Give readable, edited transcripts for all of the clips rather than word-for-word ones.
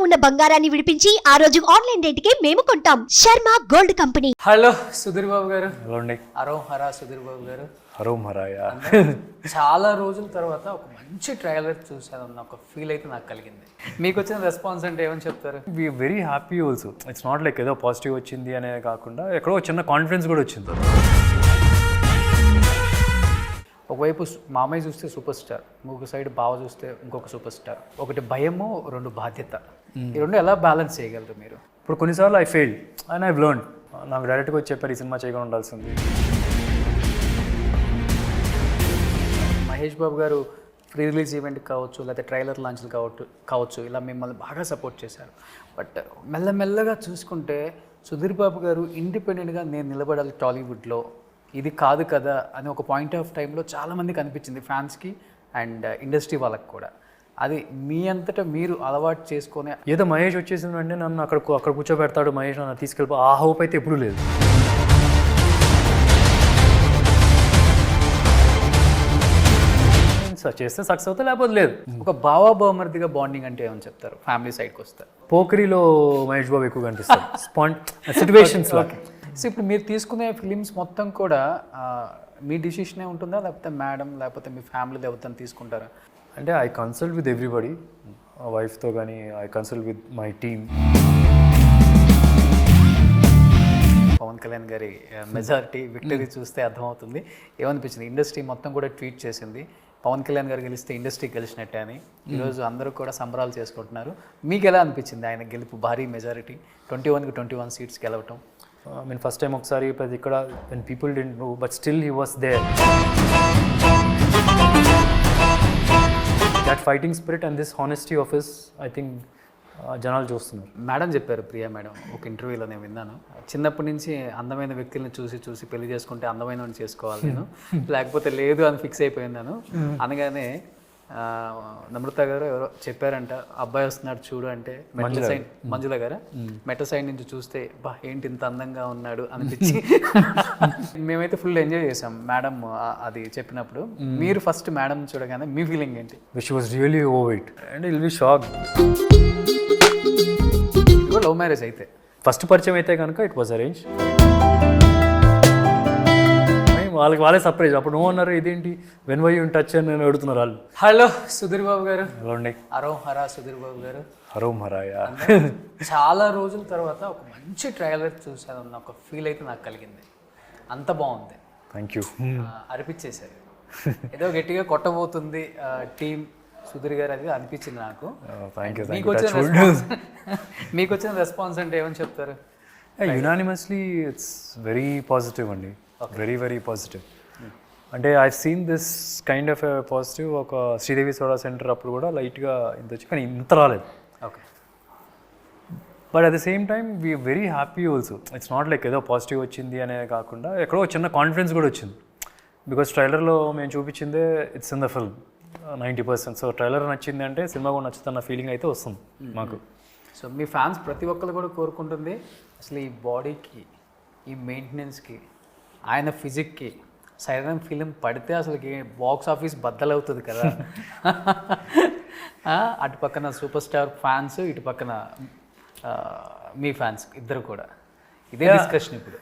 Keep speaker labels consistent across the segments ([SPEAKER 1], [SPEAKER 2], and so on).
[SPEAKER 1] ఉన్న బంగారాన్ని విడిపించి ఆ రోజు ఆన్లైన్ రేటుకే మేము కొంటాం. Sharma gold company.
[SPEAKER 2] Hello Sudheer Babu గారు.
[SPEAKER 3] హలో అండి.
[SPEAKER 2] హరోం హరా సుధీర్ బాబు గారు.
[SPEAKER 3] హరోం హరాయా.
[SPEAKER 2] చాలా రోజుల తర్వాత ఒక మంచి ట్రైలర్ చూసానన్న ఒక ఫీల్ అయితే నాకు కలిగింది. మీకు వచ్చిన రెస్పాన్స్ అంటే ఏమని చెప్తారు?
[SPEAKER 3] We very happy also. It's not like ఏదో పాజిటివ్ వచ్చింది అనే కాకుండా ఎక్కడో చిన్న కాన్ఫిడెన్స్ కూడా వచ్చింది.
[SPEAKER 2] ఒకవైపు మామయ్య చూస్తే సూపర్ స్టార్, ఇంకొక సైడ్ బావ చూస్తే ఇంకొక సూపర్ స్టార్. ఒకటి భయము, రెండు బాధ్యత. ఈ రెండు ఎలా బ్యాలెన్స్ చేయగలరు మీరు?
[SPEAKER 3] ఇప్పుడు కొన్నిసార్లు I fail and I learn. నాకు డైరెక్ట్గా వచ్చి చెప్పారు ఈ సినిమా చేయకుండా ఉండాల్సింది.
[SPEAKER 2] మహేష్ బాబు గారు ప్రీ రిలీజ్ ఈవెంట్ కావచ్చు, లేకపోతే ట్రైలర్ లాంచ్లు కావచ్చు ఇలా మిమ్మల్ని బాగా సపోర్ట్ చేశారు. బట్ మెల్లమెల్లగా చూసుకుంటే సుధీర్ బాబు గారు ఇండిపెండెంట్గా నేను నిలబడాలి టాలీవుడ్లో, ఇది కాదు కదా అని ఒక పాయింట్ ఆఫ్ టైంలో చాలామందికి అనిపించింది, ఫ్యాన్స్కి అండ్ ఇండస్ట్రీ వాళ్ళకి కూడా. అది మీ అంతటా మీరు అలవాటు చేసుకొని
[SPEAKER 3] ఏదో మహేష్ వచ్చేసిందంటే నన్ను అక్కడ కూర్చోబెడతాడు, మహేష్ నన్ను తీసుకెళ్ళిపో, ఆ హోప్ అయితే ఎప్పుడూ లేదు. చేస్తే సక్సెస్ అవుతా, లేకపోతే లేదు.
[SPEAKER 2] ఒక బావా బావమర్దిగా బాండింగ్ అంటే ఏమని చెప్తారు ఫ్యామిలీ సైడ్కి వస్తే?
[SPEAKER 3] పోకరిలో మహేష్ బాబు ఎక్కువ కనిపిస్తారు సిచ్యువేషన్స్.
[SPEAKER 2] సో ఇప్పుడు మీరు తీసుకునే ఫిలిమ్స్ మొత్తం కూడా మీ డిసిషనే ఉంటుందా, లేకపోతే మేడం లేకపోతే మీ ఫ్యామిలీ ఎవరితో తీసుకుంటారా?
[SPEAKER 3] అంటే ఐ కన్సల్ట్ విత్ ఎవ్రీబడి, వైఫ్తో కానీ I consult with my team.
[SPEAKER 2] Pawan Kalyan గారి మెజారిటీ విక్టరీ చూస్తే అర్థమవుతుంది. ఏమనిపించింది? ఇండస్ట్రీ మొత్తం కూడా ట్వీట్ చేసింది, పవన్ కళ్యాణ్ గారు గెలిస్తే ఇండస్ట్రీ గెలిచినట్టే అని. ఈరోజు అందరూ కూడా సంబరాలు చేసుకుంటున్నారు. మీకు ఎలా అనిపించింది ఆయన గెలుపు? భారీ మెజారిటీ 21కి 21 సీట్స్ గెలవటం.
[SPEAKER 3] I mean, first time ఒకసారి ఇక్కడ when people didn't know, but still he was there. That fighting spirit and this honesty of his, I think జనాలు చూస్తున్నారు.
[SPEAKER 2] మేడం చెప్పారు, ప్రియా మేడం ఒక ఇంటర్వ్యూలో నేను విన్నాను, చిన్నప్పటి నుంచి అందమైన వ్యక్తులను చూసి పెళ్లి చేసుకుంటే అందమైన చేసుకోవాలి నేను, లేకపోతే లేదు అని ఫిక్స్ అయిపోయిందాను అనగానే నమ్రత గారు ఎవరో చెప్పారంట, అబ్బాయి వస్తున్నాడు చూడు అంటే, మంజుల గారు మెట్ల సైడ్ నుంచి చూస్తే బా ఏంటి ఇంత అందంగా ఉన్నాడు అనిపించి మేమైతే ఫుల్ ఎంజాయ్ చేసాం మేడం అది చెప్పినప్పుడు. మీరు ఫస్ట్ మేడం చూడగానే మీ ఫీలింగ్ ఏంటి?
[SPEAKER 3] Which was really overweight and you'll be shocked.
[SPEAKER 2] Love marriage అయితే
[SPEAKER 3] ఫస్ట్ పరిచయం అయితే కనుక ఇట్ వాజ్ అరేంజ్. వాళ్ళే సర్ప్రైజ్. అప్పుడు నువ్వు అన్నారు ఇదేంటి when why you in touch అని నేను అడుగుతున్నారు వాళ్ళు.
[SPEAKER 2] హలో సుధీర్ బాబు గారు.
[SPEAKER 3] హలో అండి.
[SPEAKER 2] హరోం హరా సుధీర్ బాబు గారు.
[SPEAKER 3] హరోం హరాయా.
[SPEAKER 2] చాలా రోజుల తర్వాత ఒక మంచి ట్రైలర్ చూసానన్న ఒక ఫీల్ అయితే నాకు కలిగింది. అంత బాగుంది.
[SPEAKER 3] Thank you.
[SPEAKER 2] అనిపించేశారు ఏదో గట్టిగా కొట్టబోతుంది టీం సుధీర్ గారు, అది అనిపించింది నాకు. మీకు వచ్చిన రెస్పాన్స్ అంటే ఏమని చెప్తారు?
[SPEAKER 3] యునానిమస్లీ ఇట్స్ వెరీ పాజిటివ్ అండి, వెరీ వెరీ పాజిటివ్. అంటే I seen this kind of positive ఒక శ్రీదేవి సోడా సెంటర్ అప్పుడు కూడా లైట్గా ఇంత వచ్చి, కానీ ఇంత రాలేదు.
[SPEAKER 2] Okay.
[SPEAKER 3] But at the same time we very happy also. It's not like ఏదో పాజిటివ్ వచ్చింది అనే కాకుండా ఎక్కడో చిన్న కాన్ఫిడెన్స్ కూడా వచ్చింది. బికాస్ ట్రైలర్లో మేము చూపించిందే it's in the film 90%. So trailer నచ్చింది అంటే సినిమా కూడా నచ్చుతున్న ఫీలింగ్ అయితే వస్తుంది మాకు.
[SPEAKER 2] సో మీ ఫ్యాన్స్ ప్రతి ఒక్కరు కూడా కోరుకుంటుంది అసలు ఈ బాడీకి, ఈ మెయింటెనెన్స్కి, ఆయన ఫిజిక్కి సైరన్ ఫిలిం పడితే అసలుకి బాక్స్ ఆఫీస్ బద్దలవుతుంది కదా. అటు పక్కన సూపర్ స్టార్ ఫ్యాన్స్, ఇటు పక్కన మీ ఫ్యాన్స్ ఇద్దరు కూడా ఇదే డిస్కషన్ ఇప్పుడు.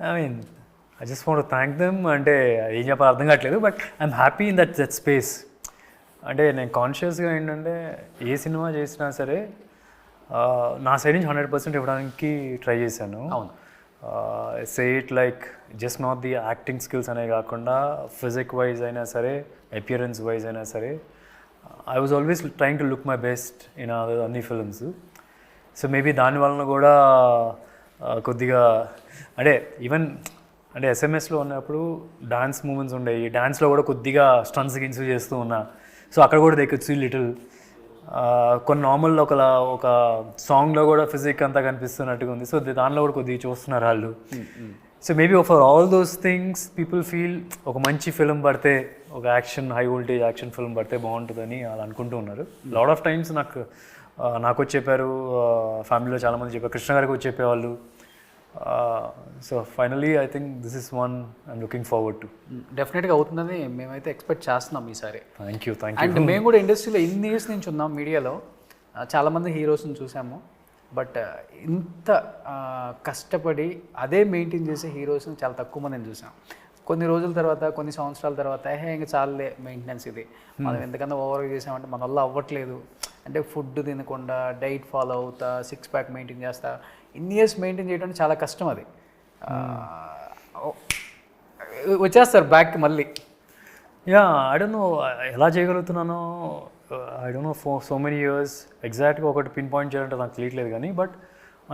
[SPEAKER 3] I mean I just want to thank them. అంటే ఏం చెప్పాలి అర్థం కావట్లేదు, but I'm happy in that space. అంటే నేను కాన్షియస్గా ఏంటంటే ఏ సినిమా చేసినా సరే నా సైడ్ నుంచి 100% ఇవ్వడానికి ట్రై చేశాను.
[SPEAKER 2] అవును.
[SPEAKER 3] Say it like just not the acting skills అనే కాకుండా ఫిజిక్ వైజ్ అయినా సరే, అపియరెన్స్ వైజ్ అయినా సరే, I was always trying to look my best in అన్ని ఫిల్మ్స్. సో మేబీ దానివలన కూడా కొద్దిగా అంటే ఈవెన్ అంటే ఎస్ఎంఎస్లో ఉన్నప్పుడు డాన్స్ మూమెంట్స్ ఉండేవి, డాన్స్లో కూడా కొద్దిగా స్టన్స్ గిన్స్ చేస్తూ ఉన్నా. సో అక్కడ కూడా దే కుడ్ సీ లిటిల్. కొన్ని నార్మల్ ఒక సాంగ్లో కూడా ఫిజిక్ అంతా కనిపిస్తున్నట్టుగా ఉంది. సో దానిలో కూడా కొద్దిగా చూస్తున్నారు వాళ్ళు. So maybe for all those things people feel ఒక మంచి ఫిల్మ్ పడితే, ఒక action high voltage action film పడితే బాగుంటుందని వాళ్ళు అనుకుంటూ ఉన్నారు. లాట్ ఆఫ్ టైమ్స్ నాకు వచ్చి చెప్పారు, ఫ్యామిలీలో చాలామంది చెప్పారు, కృష్ణ గారికి వచ్చి చెప్పేవాళ్ళు. So finally I think this is one I'm looking forward to.
[SPEAKER 2] డెఫినెట్గా అవుతుందని మేమైతే ఎక్స్పెక్ట్ చేస్తున్నాం ఈసారి.
[SPEAKER 3] Thank you.
[SPEAKER 2] అండ్ మేము కూడా ఇండస్ట్రీలో ఇన్ని ఇయర్స్ నుంచి ఉన్నాం, మీడియాలో చాలామంది హీరోస్ని చూసాము, బట్ ఇంత కష్టపడి అదే మెయింటైన్ చేసే హీరోస్ని చాలా తక్కువ మందిని చూసాం. కొన్ని రోజుల తర్వాత, కొన్ని సంవత్సరాల తర్వాత ఇంకా చాలులే మెయింటెనెన్స్ ఇది, మనం ఎంతకన్నా ఓవర్గా చేసామంటే మన వల్ల అవ్వట్లేదు అంటే ఫుడ్ తినకుండా డైట్ ఫాలో అవుతా 6 ప్యాక్ మెయింటైన్ చేస్తా, ఇన్ని ఇయర్స్ మెయింటైన్ చేయడం చాలా కష్టం. అది వచ్చేస్తారు బ్యాక్కి మళ్ళీ.
[SPEAKER 3] యా, ఐ డోంట్ నో ఎలా చేయగలుగుతున్నానో, I don't know for so many years ఎగ్జాక్ట్గా ఒకటి పిన్ పాయింట్ చేయాలంటే నాకు తెలియట్లేదు కానీ, బట్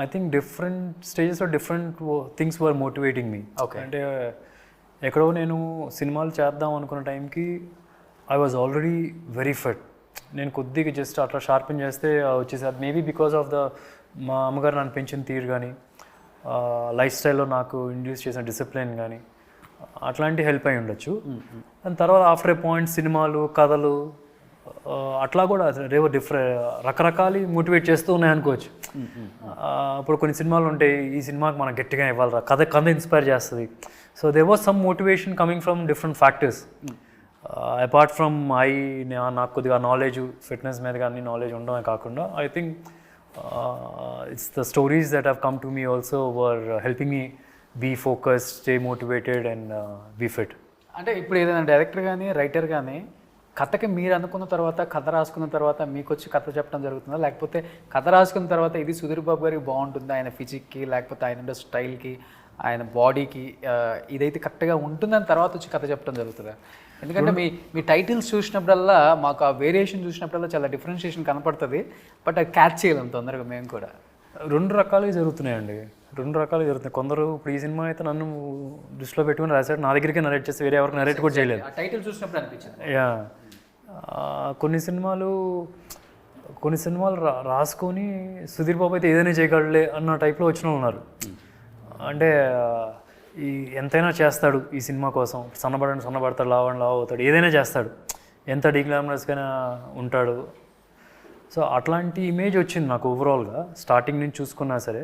[SPEAKER 3] ఐ థింక్ డిఫరెంట్ స్టేజెస్లో different things were motivating me.
[SPEAKER 2] Okay,
[SPEAKER 3] అంటే ఎక్కడో నేను సినిమాలు చేద్దాం అనుకున్న టైంకి I was already very fit. నేను కొద్దిగా జస్ట్ అట్లా షార్పెన్ చేస్తే వచ్చేసారి. మేబీ బికాస్ ఆఫ్ మా అమ్మగారు నన్ను పెంచిన తీరు కానీ, లైఫ్ స్టైల్లో నాకు ఇండ్యూస్ చేసిన డిసిప్లిన్ కానీ అట్లాంటి హెల్ప్ అయి ఉండొచ్చు. దాని తర్వాత ఆఫ్టర్ ఏ పాయింట్ సినిమాలు, కథలు అట్లా కూడా రేవో రకరకాలు మోటివేట్ చేస్తూ ఉన్నాయి అనుకోవచ్చు. ఇప్పుడు కొన్ని సినిమాలు ఉంటాయి, ఈ సినిమాకి మనం గట్టిగా ఇవ్వాలరా, కథ ఇన్స్పైర్ చేస్తుంది. So there was some motivation coming from different factors apart from నాకు కొద్దిగా నాలెడ్జ్, ఫిట్నెస్ మీద కానీ నాలెడ్జ్ ఉండడమే కాకుండా, I think it's the stories that have come to me also were helping me be focused, stay motivated and be fit.
[SPEAKER 2] అంటే ఇప్పుడు ఏదైనా director కానీ రైటర్ కానీ కథకి మీరు అనుకున్న తర్వాత, కథ రాసుకున్న తర్వాత మీకు వచ్చి కథ చెప్పడం జరుగుతుందా, లేకపోతే కథ రాసుకున్న తర్వాత ఇది సుధీర్ బాబు గారికి బాగుంటుంది, ఆయన ఫిజిక్కి లేకపోతే ఆయన స్టైల్కి, ఆయన బాడీకి ఇదైతే కరెక్ట్గా ఉంటుందని తర్వాత వచ్చి కథ చెప్పడం జరుగుతుందా? ఎందుకంటే మీ టైటిల్స్ చూసినప్పుడల్లా మాకు ఆ వేరియేషన్ చూసినప్పుడల్లా చాలా డిఫరెన్షియేషన్ కనపడుతుంది, బట్ అది క్యాచ్ చేయలేం తొందరగా మేము కూడా.
[SPEAKER 3] రెండు రకాలుగా జరుగుతున్నాయండి, రెండు రకాలుగా జరుగుతున్నాయి. కొందరు ఇప్పుడు ఈ సినిమా అయితే నన్ను దృష్టిలో పెట్టుకుని రాశాడు, నా దగ్గరికి నరేట్ చేస్తే వేరే ఎవరికి నరేట్ కూడా చేయలేదు.
[SPEAKER 2] టైటిల్ చూసినప్పుడు అనిపించింది.
[SPEAKER 3] యా, కొన్ని సినిమాలు రాసుకొని సుధీర్ బాబు అయితే ఏదైనా చేయగలలే అన్న టైప్లో వచ్చిన ఉన్నారు. అంటే ఎంతైనా చేస్తాడు ఈ సినిమా కోసం, సన్నబడతాడు, లావు అవుతాడు, ఏదైనా చేస్తాడు, ఎంత డీగ్లామరస్గానే ఉంటాడు. సో అట్లాంటి ఇమేజ్ వచ్చింది నాకు ఓవరాల్గా స్టార్టింగ్ నుంచి చూసుకున్నా సరే.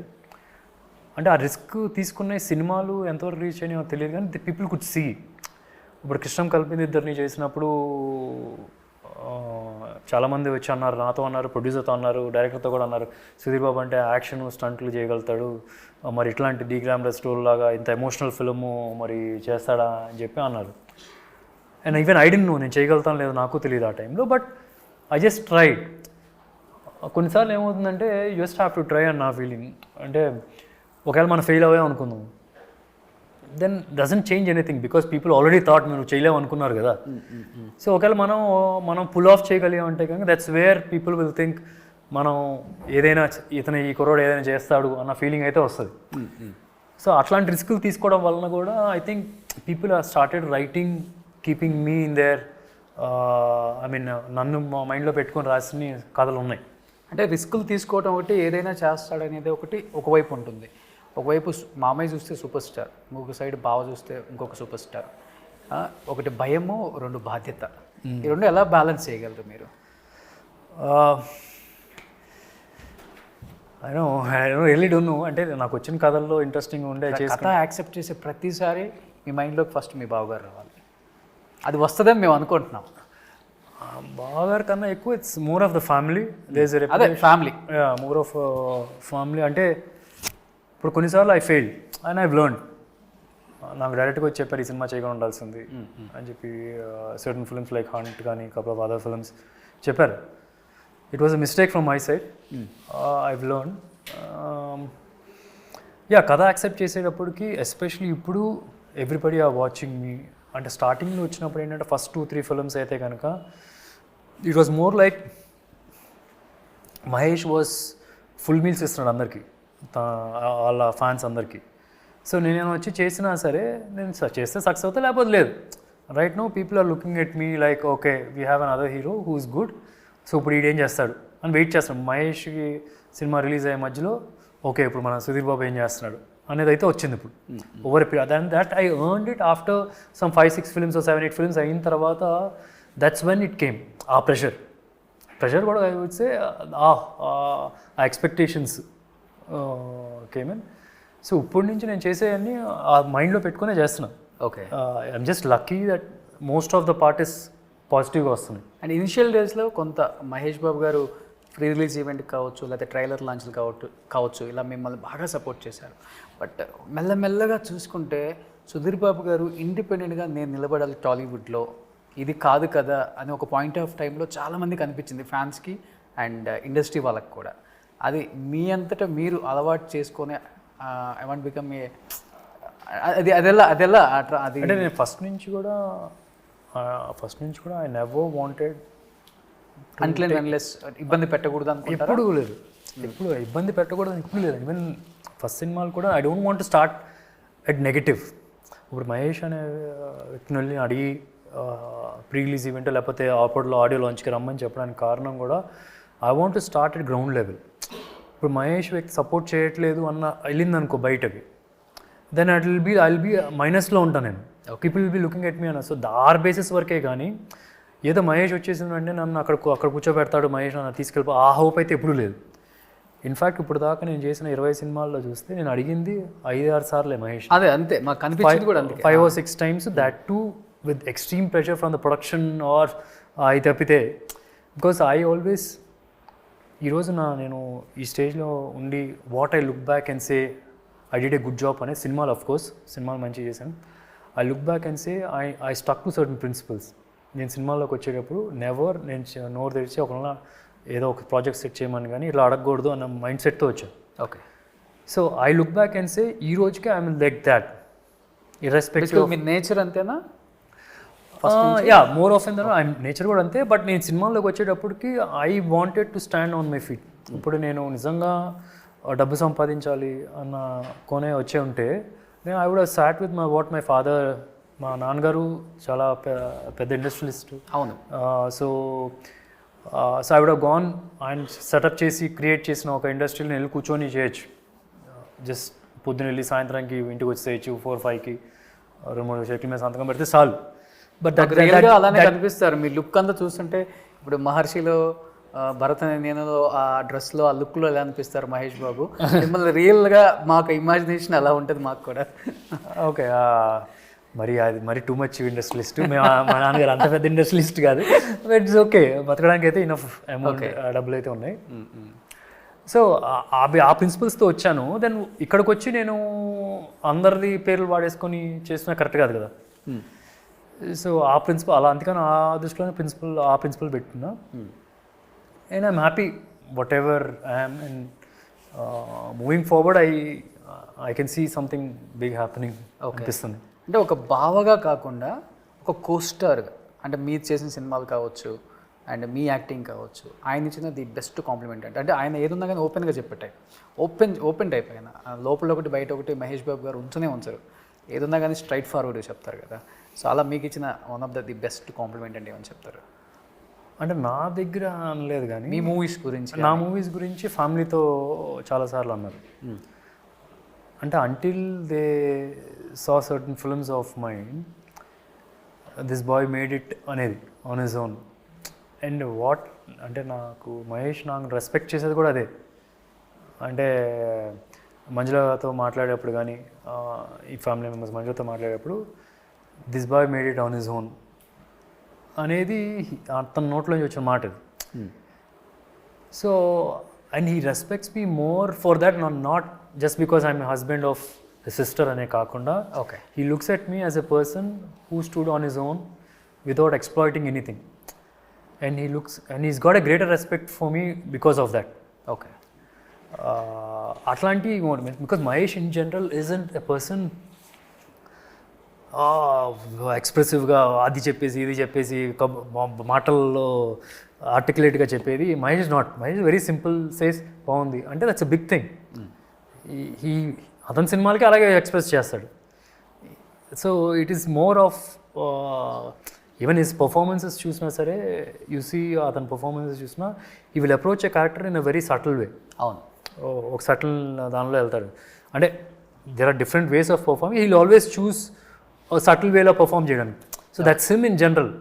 [SPEAKER 3] అంటే ఆ రిస్క్ తీసుకునే సినిమాలు ఎంతవరకు రీచ్ అయినాయో తెలియదు కానీ పీపుల్ కుడ్ సీ. ఇప్పుడు కృష్ణం కలిపింది ఇద్దరిని చేసినప్పుడు చాలామంది వచ్చి అన్నారు, నాతో అన్నారు, ప్రొడ్యూసర్తో అన్నారు, డైరెక్టర్తో కూడా అన్నారు, సుధీర్ బాబు అంటే యాక్షన్ స్టంట్లు చేయగలుగుతాడు, మరి ఇట్లాంటి డీగ్లామరస్ స్టోరీ లాగా ఇంత ఎమోషనల్ ఫిల్ము మరి చేస్తాడా అని చెప్పి అన్నారు. And even I don't no నేను చేయగలుగుతాను లేదు నాకు తెలియదు ఆ టైంలో, బట్ ఐ జస్ట్ ట్రైడ్. కొన్నిసార్లు ఏమవుతుందంటే you just have to try అని నా ఫీలింగ్. అంటే ఒకవేళ మనం ఫెయిల్ అవ్వే అనుకుందాం, then doesn't change anything because people already thought మీరు చేయలేము అనుకున్నారు కదా. సో ఒకవేళ మనం పుల్ ఆఫ్ చేయగలిగామంటే కనుక that's where people will think మనం ఏదైనా ఈ కుర్రోడు ఏదైనా చేస్తాడు అన్న ఫీలింగ్ అయితే వస్తుంది. సో అట్లాంటి రిస్కులు తీసుకోవడం వలన కూడా I think people are started writing, keeping me in there, I mean నన్ను మా మైండ్లో పెట్టుకొని రాసిన కథలు ఉన్నాయి.
[SPEAKER 2] అంటే రిస్కులు తీసుకోవడం ఒకటి, ఏదైనా చేస్తాడనేది ఒకవైపు ఉంటుంది. ఒకవైపు మామయ్య చూస్తే సూపర్ స్టార్, ఇంకొక సైడ్ బావ చూస్తే ఇంకొక సూపర్ స్టార్. ఒకటి భయము, రెండు బాధ్యత. ఈ రెండు ఎలా బ్యాలెన్స్ చేయగలరు మీరు?
[SPEAKER 3] I really don't know. అంటే నాకు వచ్చిన కథల్లో ఇంట్రెస్టింగ్ ఉండే
[SPEAKER 2] కథ యాక్సెప్ట్ చేసే ప్రతిసారి మీ మైండ్లోకి ఫస్ట్ మీ బావగారు రావాలి, అది వస్తుందని మేము అనుకుంటున్నాం.
[SPEAKER 3] బావగారి కన్నా ఎక్కువ it's more of the family.
[SPEAKER 2] అదే ఫ్యామిలీ,
[SPEAKER 3] మోర్ ఆఫ్ ఫ్యామిలీ. అంటే ఇప్పుడు కొన్నిసార్లు I fail and I learn. నాకు డైరెక్ట్గా వచ్చి చెప్పారు ఈ సినిమా చేయకుండా ఉండాల్సింది అని చెప్పి. సర్టన్ ఫిల్మ్స్ లైక్ హంట్ కానీ కపుల్ ఆఫ్ అదర్ ఫిల్మ్స్ చెప్పారు. It was a mistake from my side, I learn. కథ యాక్సెప్ట్ చేసేటప్పటికి ఎస్పెషలీ ఇప్పుడు ఎవ్రీబడి ఆర్ వాచింగ్ మీ. అంటే స్టార్టింగ్లో వచ్చినప్పుడు ఏంటంటే ఫస్ట్ 2-3 ఫిల్మ్స్ అయితే కనుక it was more like Mahesh was full meals ఇస్తున్నాడు అందరికీ, వాళ్ళ ఫ్యాన్స్ అందరికీ. సో నేను వచ్చి చేసినా సరే నేను చేస్తే సక్సెస్ అవుతా, లేకపోతే లేదు. Right no people are looking at me like okay we have an other hero who is good, so ఇప్పుడు ఈడేం చేస్తాడు అని వెయిట్ చేస్తాం. మహేష్కి సినిమా రిలీజ్ అయ్యే మధ్యలో ఓకే ఇప్పుడు మన సుధీర్ బాబు ఏం చేస్తున్నాడు అనేది అయితే వచ్చింది ఇప్పుడు over a period. And that I earned it after some 5-6 films 7-8 films అయిన తర్వాత. That's when it came. ఆ ప్రెషర్ కూడా ఐ వుడ్ సే ఆ ఎక్స్పెక్టేషన్స్ కేమ్ ఇన్. సో ఇప్పటి నుంచి నేను చేసేవన్నీ ఆ మైండ్లో పెట్టుకునే చేస్తున్నాను.
[SPEAKER 2] Okay,
[SPEAKER 3] I'm just lucky that most of the part is పాజిటివ్గా వస్తుంది.
[SPEAKER 2] అండ్ ఇనిషియల్ డేస్లో కొంత మహేష్ బాబు గారు ప్రీ రిలీజ్ ఈవెంట్ కావచ్చు, లేకపోతే ట్రైలర్ లాంచ్లు కావచ్చు ఇలా మిమ్మల్ని బాగా సపోర్ట్ చేశారు. బట్ మెల్లమెల్లగా చూసుకుంటే సుధీర్ బాబు గారు ఇండిపెండెంట్గా నేను నిలబడాలి టాలీవుడ్లో, ఇది కాదు కదా అని ఒక పాయింట్ ఆఫ్ టైంలో చాలామందికి అనిపించింది, ఫ్యాన్స్కి అండ్ ఇండస్ట్రీ వాళ్ళకి కూడా. అది మీ అంతటా మీరు అలవాటు చేసుకొని ఐ వాంట్ బికమ్ ఏ అదెలా అది
[SPEAKER 3] అంటే నేను ఫస్ట్ నుంచి కూడా ఐ నెవర్ వాంటెడ్
[SPEAKER 2] అన్లెస్ ఇబ్బంది పెట్టకూడదు అనుకుంటారా?
[SPEAKER 3] ఎప్పుడు లేదు, ఎప్పుడు ఇబ్బంది పెట్టకూడదు ఎప్పుడు లేదు. ఈవెన్ ఫస్ట్ సినిమాలు కూడా I don't want to start at negative. ఇప్పుడు మహేష్ అనే వ్యక్తిని అడిగి ప్రీ రిలీజ్ ఈవెంట్ లేకపోతే అప్పట్లో ఆడియో లాంచ్కి రమ్మని చెప్పడానికి కారణం కూడా I want to start at ground level. ఇప్పుడు మహేష్ వ్యక్తి సపోర్ట్ చేయట్లేదు అన్న వెళ్ళింది అనుకో బయటకి, దెన్ ఐ విల్ బీ మైనస్లో ఉంటాను నేను. People will be looking at me అన్న. సో దార్ బేసిస్ వరకే కానీ ఏదో మహేష్ వచ్చేసిందంటే నన్ను అక్కడ కూర్చోబెడతాడు మహేష్ నన్ను తీసుకెళ్ళిపో ఆ హోప్ అయితే ఎప్పుడూ లేదు. ఇన్ఫ్యాక్ట్ ఇప్పుడు దాకా నేను చేసిన 20 సినిమాల్లో చూస్తే నేను అడిగింది 5-6 సార్లే మహేష్.
[SPEAKER 2] అదే అంతే మాకు కనిపించింది కూడా,
[SPEAKER 3] 5 or 6 times, that too with extreme pressure from the production or I తప్పితే. బికాస్ ఐ ఆల్వేస్ ఈరోజు నేను ఈ స్టేజ్లో ఉండి what I look back and say I did a good job అనే సినిమాలు, ఆఫ్ కోర్స్ సినిమాలు మంచిగా చేశాను. I look back and say I stuck to certain principles. నేను సినిమాల్లోకి వచ్చేటప్పుడు నెవర్ నేను నోరు తెరిచి ఒకవేళ ఏదో ఒక ప్రాజెక్ట్ సెట్ చేయమని కానీ ఇలా అడగకూడదు అన్న మైండ్ సెట్తో వచ్చాను.
[SPEAKER 2] Okay.
[SPEAKER 3] So I look back and say ఈ రోజుకే I mean like that irrespective.
[SPEAKER 2] మీ నేచర్ అంతేనా?
[SPEAKER 3] Yeah, more of then I nature కూడా అంతే. బట్ నేను సినిమాల్లోకి వచ్చేటప్పటికి I wanted to stand on my feet. ఇప్పుడు నేను నిజంగా డబ్బు సంపాదించాలి అన్న కొనే వచ్చే ఉంటే నేను I would have sat with my father. మా నాన్నగారు చాలా పెద్ద ఇండస్ట్రియలిస్ట్.
[SPEAKER 2] అవును.
[SPEAKER 3] So I would have gone and set up చేసి క్రియేట్ చేసిన ఒక ఇండస్ట్రీని వెళ్ళి కూర్చొని చేయొచ్చు. జస్ట్ పొద్దున వెళ్ళి సాయంత్రానికి ఇంటికి వచ్చేయచ్చు 4-5కి 2-3 చెట్ల మీద సంతకం పెడితే చాలు. బట్
[SPEAKER 2] అలానే కనిపిస్తారు. మీ లుక్ అంతా చూస్తుంటే ఇప్పుడు మహర్షిలో భరత్ అనే నేను ఆ డ్రెస్లో ఆ లుక్లో ఎలా అనిపిస్తారు మహేష్ బాబు, మిమ్మల్ని రియల్గా మాకు ఇమాజినేషన్ అలా ఉంటుంది మాకు కూడా.
[SPEAKER 3] ఓకే, మరి టూ మచ్ ఇండస్ట్రియలిస్ట్. మా నాన్నగారు అంత పెద్ద ఇండస్ట్రియలిస్ట్ కాదు. ఇట్స్ ఓకే, బతకడానికి అయితే ఇనఫ్ అమౌంట్ డబ్బులు అయితే ఉన్నాయి. సో ఆ ప్రిన్సిపల్స్తో వచ్చాను. దెన్ ఇక్కడికి వచ్చి నేను అందరిది పేర్లు వాడేసుకొని చేసినా కరెక్ట్ కాదు కదా. సో ఆ ప్రిన్సిపల్ అలా, అందుకని ఆ దృష్టిలోనే ప్రిన్సిపల్ పెట్టుకున్నా. And I'm happy whatever I'm. And moving forward I can see something big happening అనిపిస్తుంది.
[SPEAKER 2] అంటే ఒక బావగా కాకుండా ఒక కోస్టార్గా, అంటే మీరు చేసిన సినిమాలు కావచ్చు అండ్ మీ యాక్టింగ్ కావచ్చు, ఆయన ఇచ్చిన ది బెస్ట్ కాంప్లిమెంట్ అంటే ఆయన ఏదున్నా కానీ ఓపెన్గా చెప్పే ఓపెన్ టైప్. ఆయన లోపల ఒకటి బయట ఒకటి మహేష్ బాబు గారు ఉంచరు. ఏదున్నా కానీ స్ట్రైట్ ఫార్వర్డ్ చెప్తారు కదా. సో అలా మీకు ఇచ్చిన one of the best compliment అంటే ఏమని చెప్తారు?
[SPEAKER 3] అంటే నా దగ్గర అనలేదు కానీ
[SPEAKER 2] మీ మూవీస్ గురించి,
[SPEAKER 3] నా మూవీస్ గురించి ఫ్యామిలీతో చాలాసార్లు అన్నారు. అంటే until they saw certain films of mind, this boy made it అనేది on his own. And what అంటే నాకు మహేష్ నాకు రెస్పెక్ట్ చేసేది కూడా అదే. అంటే మంజులతో మాట్లాడేటప్పుడు కానీ ఈ ఫ్యామిలీ మెంబర్స్ మంజులతో మాట్లాడేటప్పుడు this boy made it on his own అనేది అతని నోట్లోంచి వచ్చిన మాట ఇది. So and he respects me more for that, not just because I'm husband of the sister అనే కాకుండా,
[SPEAKER 2] okay,
[SPEAKER 3] he looks at me as a person who stood on his own without exploiting anything. And he's got a greater respect for me because of that.
[SPEAKER 2] Okay.
[SPEAKER 3] Atlanti, because Mahesh in general isn't a person ఎక్స్ప్రెసివ్గా అది చెప్పేసి ఇది చెప్పేసి మాటల్లో ఆర్టికులేట్గా చెప్పేది. Mahesh not. Mahesh very simple, says బాగుంది అంటే that's a big thing. అతని సినిమాలకి అలాగే ఎక్స్ప్రెస్ చేస్తాడు. So it is more of even his performances చూసినా సరే, యూ సీ అతని పర్ఫార్మెన్సెస్ చూసినా he will approach a character in a very subtle way.
[SPEAKER 2] అవును,
[SPEAKER 3] ఒక సటిల్ దానిలో వెళ్తాడు. అంటే there are different ways of performing. He will always choose subtle వేలో పర్ఫామ్ చేయడానికి. So that's him in general.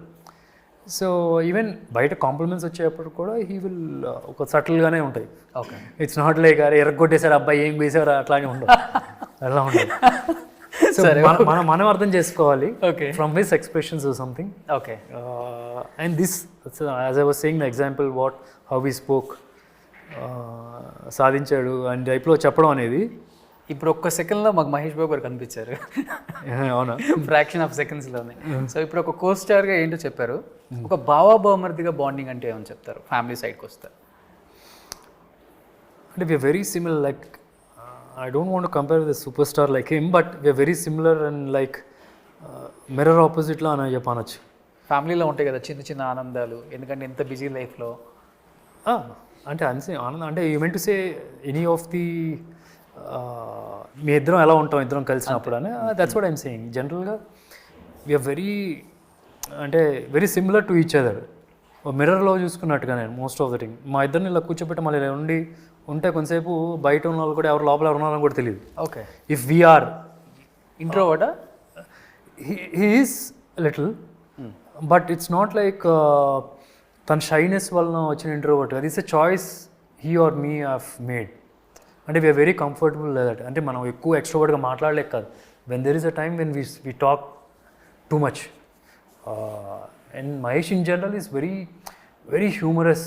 [SPEAKER 3] So even బయట compliments వచ్చేటప్పుడు కూడా హీ విల్ ఒక సటిల్గానే ఉంటాయి.
[SPEAKER 2] ఓకే,
[SPEAKER 3] ఇట్స్ నాట్ లైక్ అరే ఎరగొట్టేశారు అబ్బాయి ఏం వేసారు అట్లాగే ఉండదు, అలా ఉండదు. సో మనం అర్థం చేసుకోవాలి from his expressions or something.
[SPEAKER 2] Okay.
[SPEAKER 3] And this, as I was saying the example, how we spoke, సాధించాడు అని టైప్లో చెప్పడం అనేది.
[SPEAKER 2] ఇప్పుడు ఒక్క సెకండ్లో మాకు మహేష్ బాబు గారు కనిపించారు,
[SPEAKER 3] అవునా,
[SPEAKER 2] ఫ్రాక్షన్ ఆఫ్ సెకండ్స్లోనే. సో ఇప్పుడు ఒక కో స్టార్గా ఏంటో చెప్పారు, ఒక బావా బావమర్దిగా బాండింగ్ అంటే ఏమని చెప్తారు ఫ్యామిలీ సైడ్కి వస్తే?
[SPEAKER 3] అంటే we are very similar, like I don't want compare with super star like him, but we are very similar and like mirror ఆపోజిట్లో అని చెప్పనొచ్చు.
[SPEAKER 2] ఫ్యామిలీలో ఉంటాయి కదా చిన్న చిన్న ఆనందాలు, ఎందుకంటే ఎంత బిజీ లైఫ్లో.
[SPEAKER 3] అంటే ఆనందం అంటే you meant to say any of the మీ ఇద్దరం ఎలా ఉంటాం ఇద్దరం కలిసినప్పుడు అని, దట్స్ వాట్ ఐమ్ సేయింగ్. జనరల్గా వీఆర్ అంటే very similar to each other. మిర్రర్లో చూసుకున్నట్టుగా నేను మోస్ట్ ఆఫ్ ద థింగ్ మా ఇద్దరిని ఇలా కూర్చోబెట్టి మళ్ళీ ఇలా ఉంటే కొంతసేపు బయట ఉన్న వాళ్ళు కూడా ఎవరు లోపల ఎవరు ఉన్నారని కూడా తెలియదు.
[SPEAKER 2] ఓకే,
[SPEAKER 3] ఇఫ్ వీఆర్
[SPEAKER 2] ఇంట్రోవర్టా?
[SPEAKER 3] He is little, but it's not like తన షైనెస్ వలన వచ్చిన ఇంట్రోవర్ట్. అది it's a choice he or me have made. అంటే వీఆర్ వెరీ కంఫర్టబుల్ దట్. అంటే మనం ఎక్కువ ఎక్స్ట్రోవర్ట్గా మాట్లాడలేక కాదు, when there is a time when we talk too much. And Mahesh in general is very very humorous,